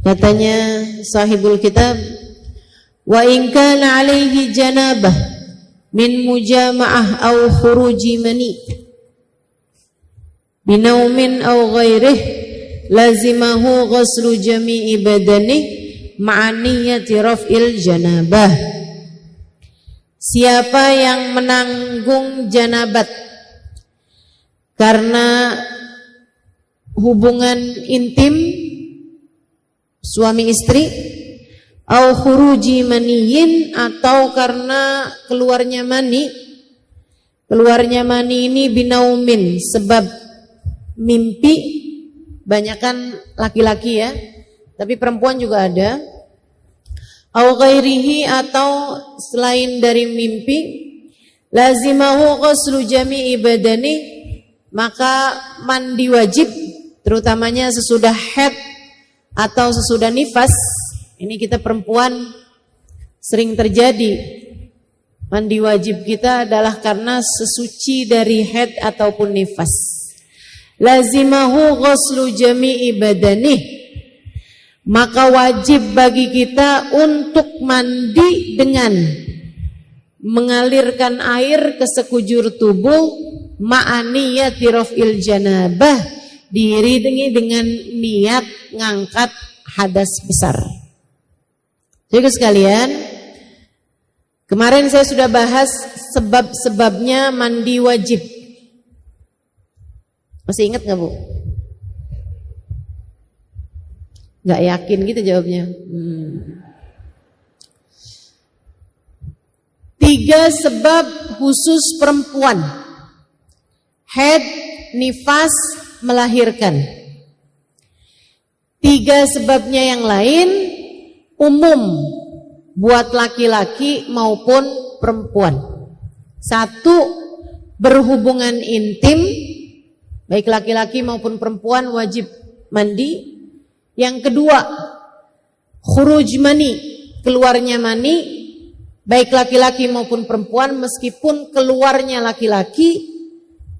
Katanya sahibul kitab, wa in kana alaihi janabah min mujama'ah aw khuruji mani binaumin aw ghairih lazimahu ghuslu jami'i badanih ma'aniyati raf'il janabah. Siapa yang menanggung janabat karena hubungan intim suami istri, au khuruji maniyin, atau karena keluarnya mani. Keluarnya mani ini binaumin, sebab mimpi, banyakan laki-laki ya, tapi perempuan juga ada. Au ghairihi, atau selain dari mimpi, lazimahu ghuslu jami'i badani, maka mandi wajib, terutamanya sesudah haid atau sesudah nifas. Ini kita perempuan sering terjadi. Mandi wajib kita adalah karena sesuci dari haid ataupun nifas. Lazimahu ghuslu jami'i badani, maka wajib bagi kita untuk mandi dengan mengalirkan air ke sekujur tubuh, ma'aniyati raf'il janabah, diiringi dengan niat ngangkat hadas besar. Jadi sekalian, Kemarin saya sudah bahas sebab-sebabnya mandi wajib. Masih ingat gak Bu? Gak yakin gitu jawabnya. 3 sebab khusus perempuan. Haid, nifas, melahirkan. 3 sebabnya yang lain umum buat laki-laki maupun perempuan. 1, berhubungan intim, baik laki-laki maupun perempuan wajib mandi. Yang kedua, khuruj mani, keluarnya mani, baik laki-laki maupun perempuan, meskipun keluarnya laki-laki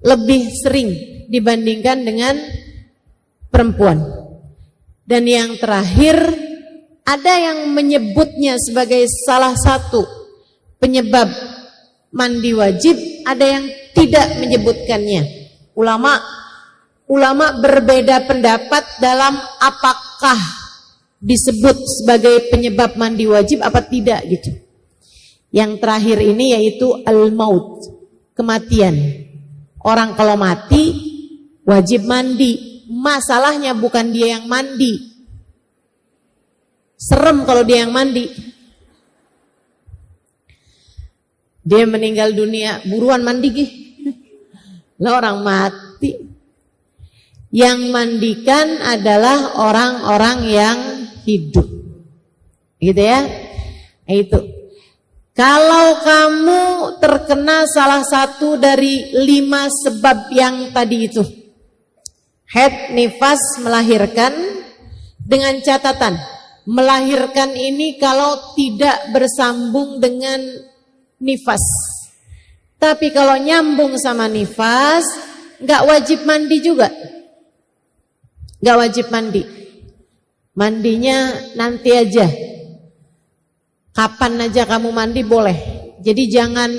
lebih sering dibandingkan dengan perempuan. Dan yang terakhir, ada yang menyebutnya sebagai salah satu penyebab mandi wajib, ada yang tidak menyebutkannya. Ulama berbeda pendapat dalam apakah disebut sebagai penyebab mandi wajib apa tidak gitu. Yang terakhir ini yaitu al-maut, kematian. Orang kalau mati wajib mandi. Masalahnya bukan dia yang mandi. Serem kalau dia yang mandi. Dia meninggal dunia, buruan mandi gih. Lah orang mati. Yang mandikan adalah orang-orang yang hidup. Gitu ya. Itu. Kalau kamu terkena salah satu dari 5 sebab yang tadi itu. Haid, nifas, melahirkan, dengan catatan melahirkan ini kalau tidak bersambung dengan nifas. Tapi kalau nyambung sama nifas, gak wajib mandi juga. Gak wajib mandi. Mandinya nanti aja. Kapan aja kamu mandi boleh. Jadi jangan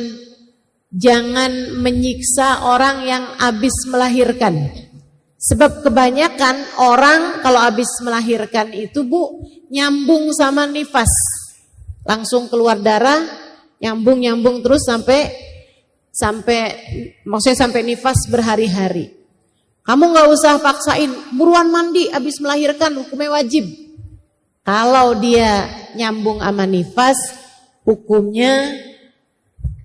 menyiksa orang yang habis melahirkan. Sebab kebanyakan orang kalau habis melahirkan itu Bu, nyambung sama nifas. Langsung keluar darah, nyambung terus sampai maksudnya sampai nifas berhari-hari. Kamu gak usah paksain, buruan mandi habis melahirkan, hukumnya wajib. Kalau dia nyambung sama nifas, hukumnya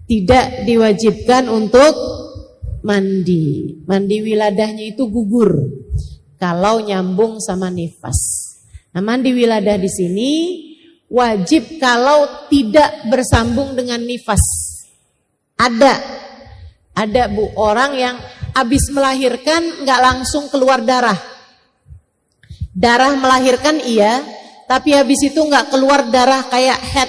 tidak diwajibkan untuk mandi. Mandi wiladahnya itu gugur kalau nyambung sama nifas. Nah, mandi wiladah di sini wajib kalau tidak bersambung dengan nifas. Ada Bu, orang yang habis melahirkan nggak langsung keluar darah. Darah melahirkan iya, tapi habis itu nggak keluar darah kayak haid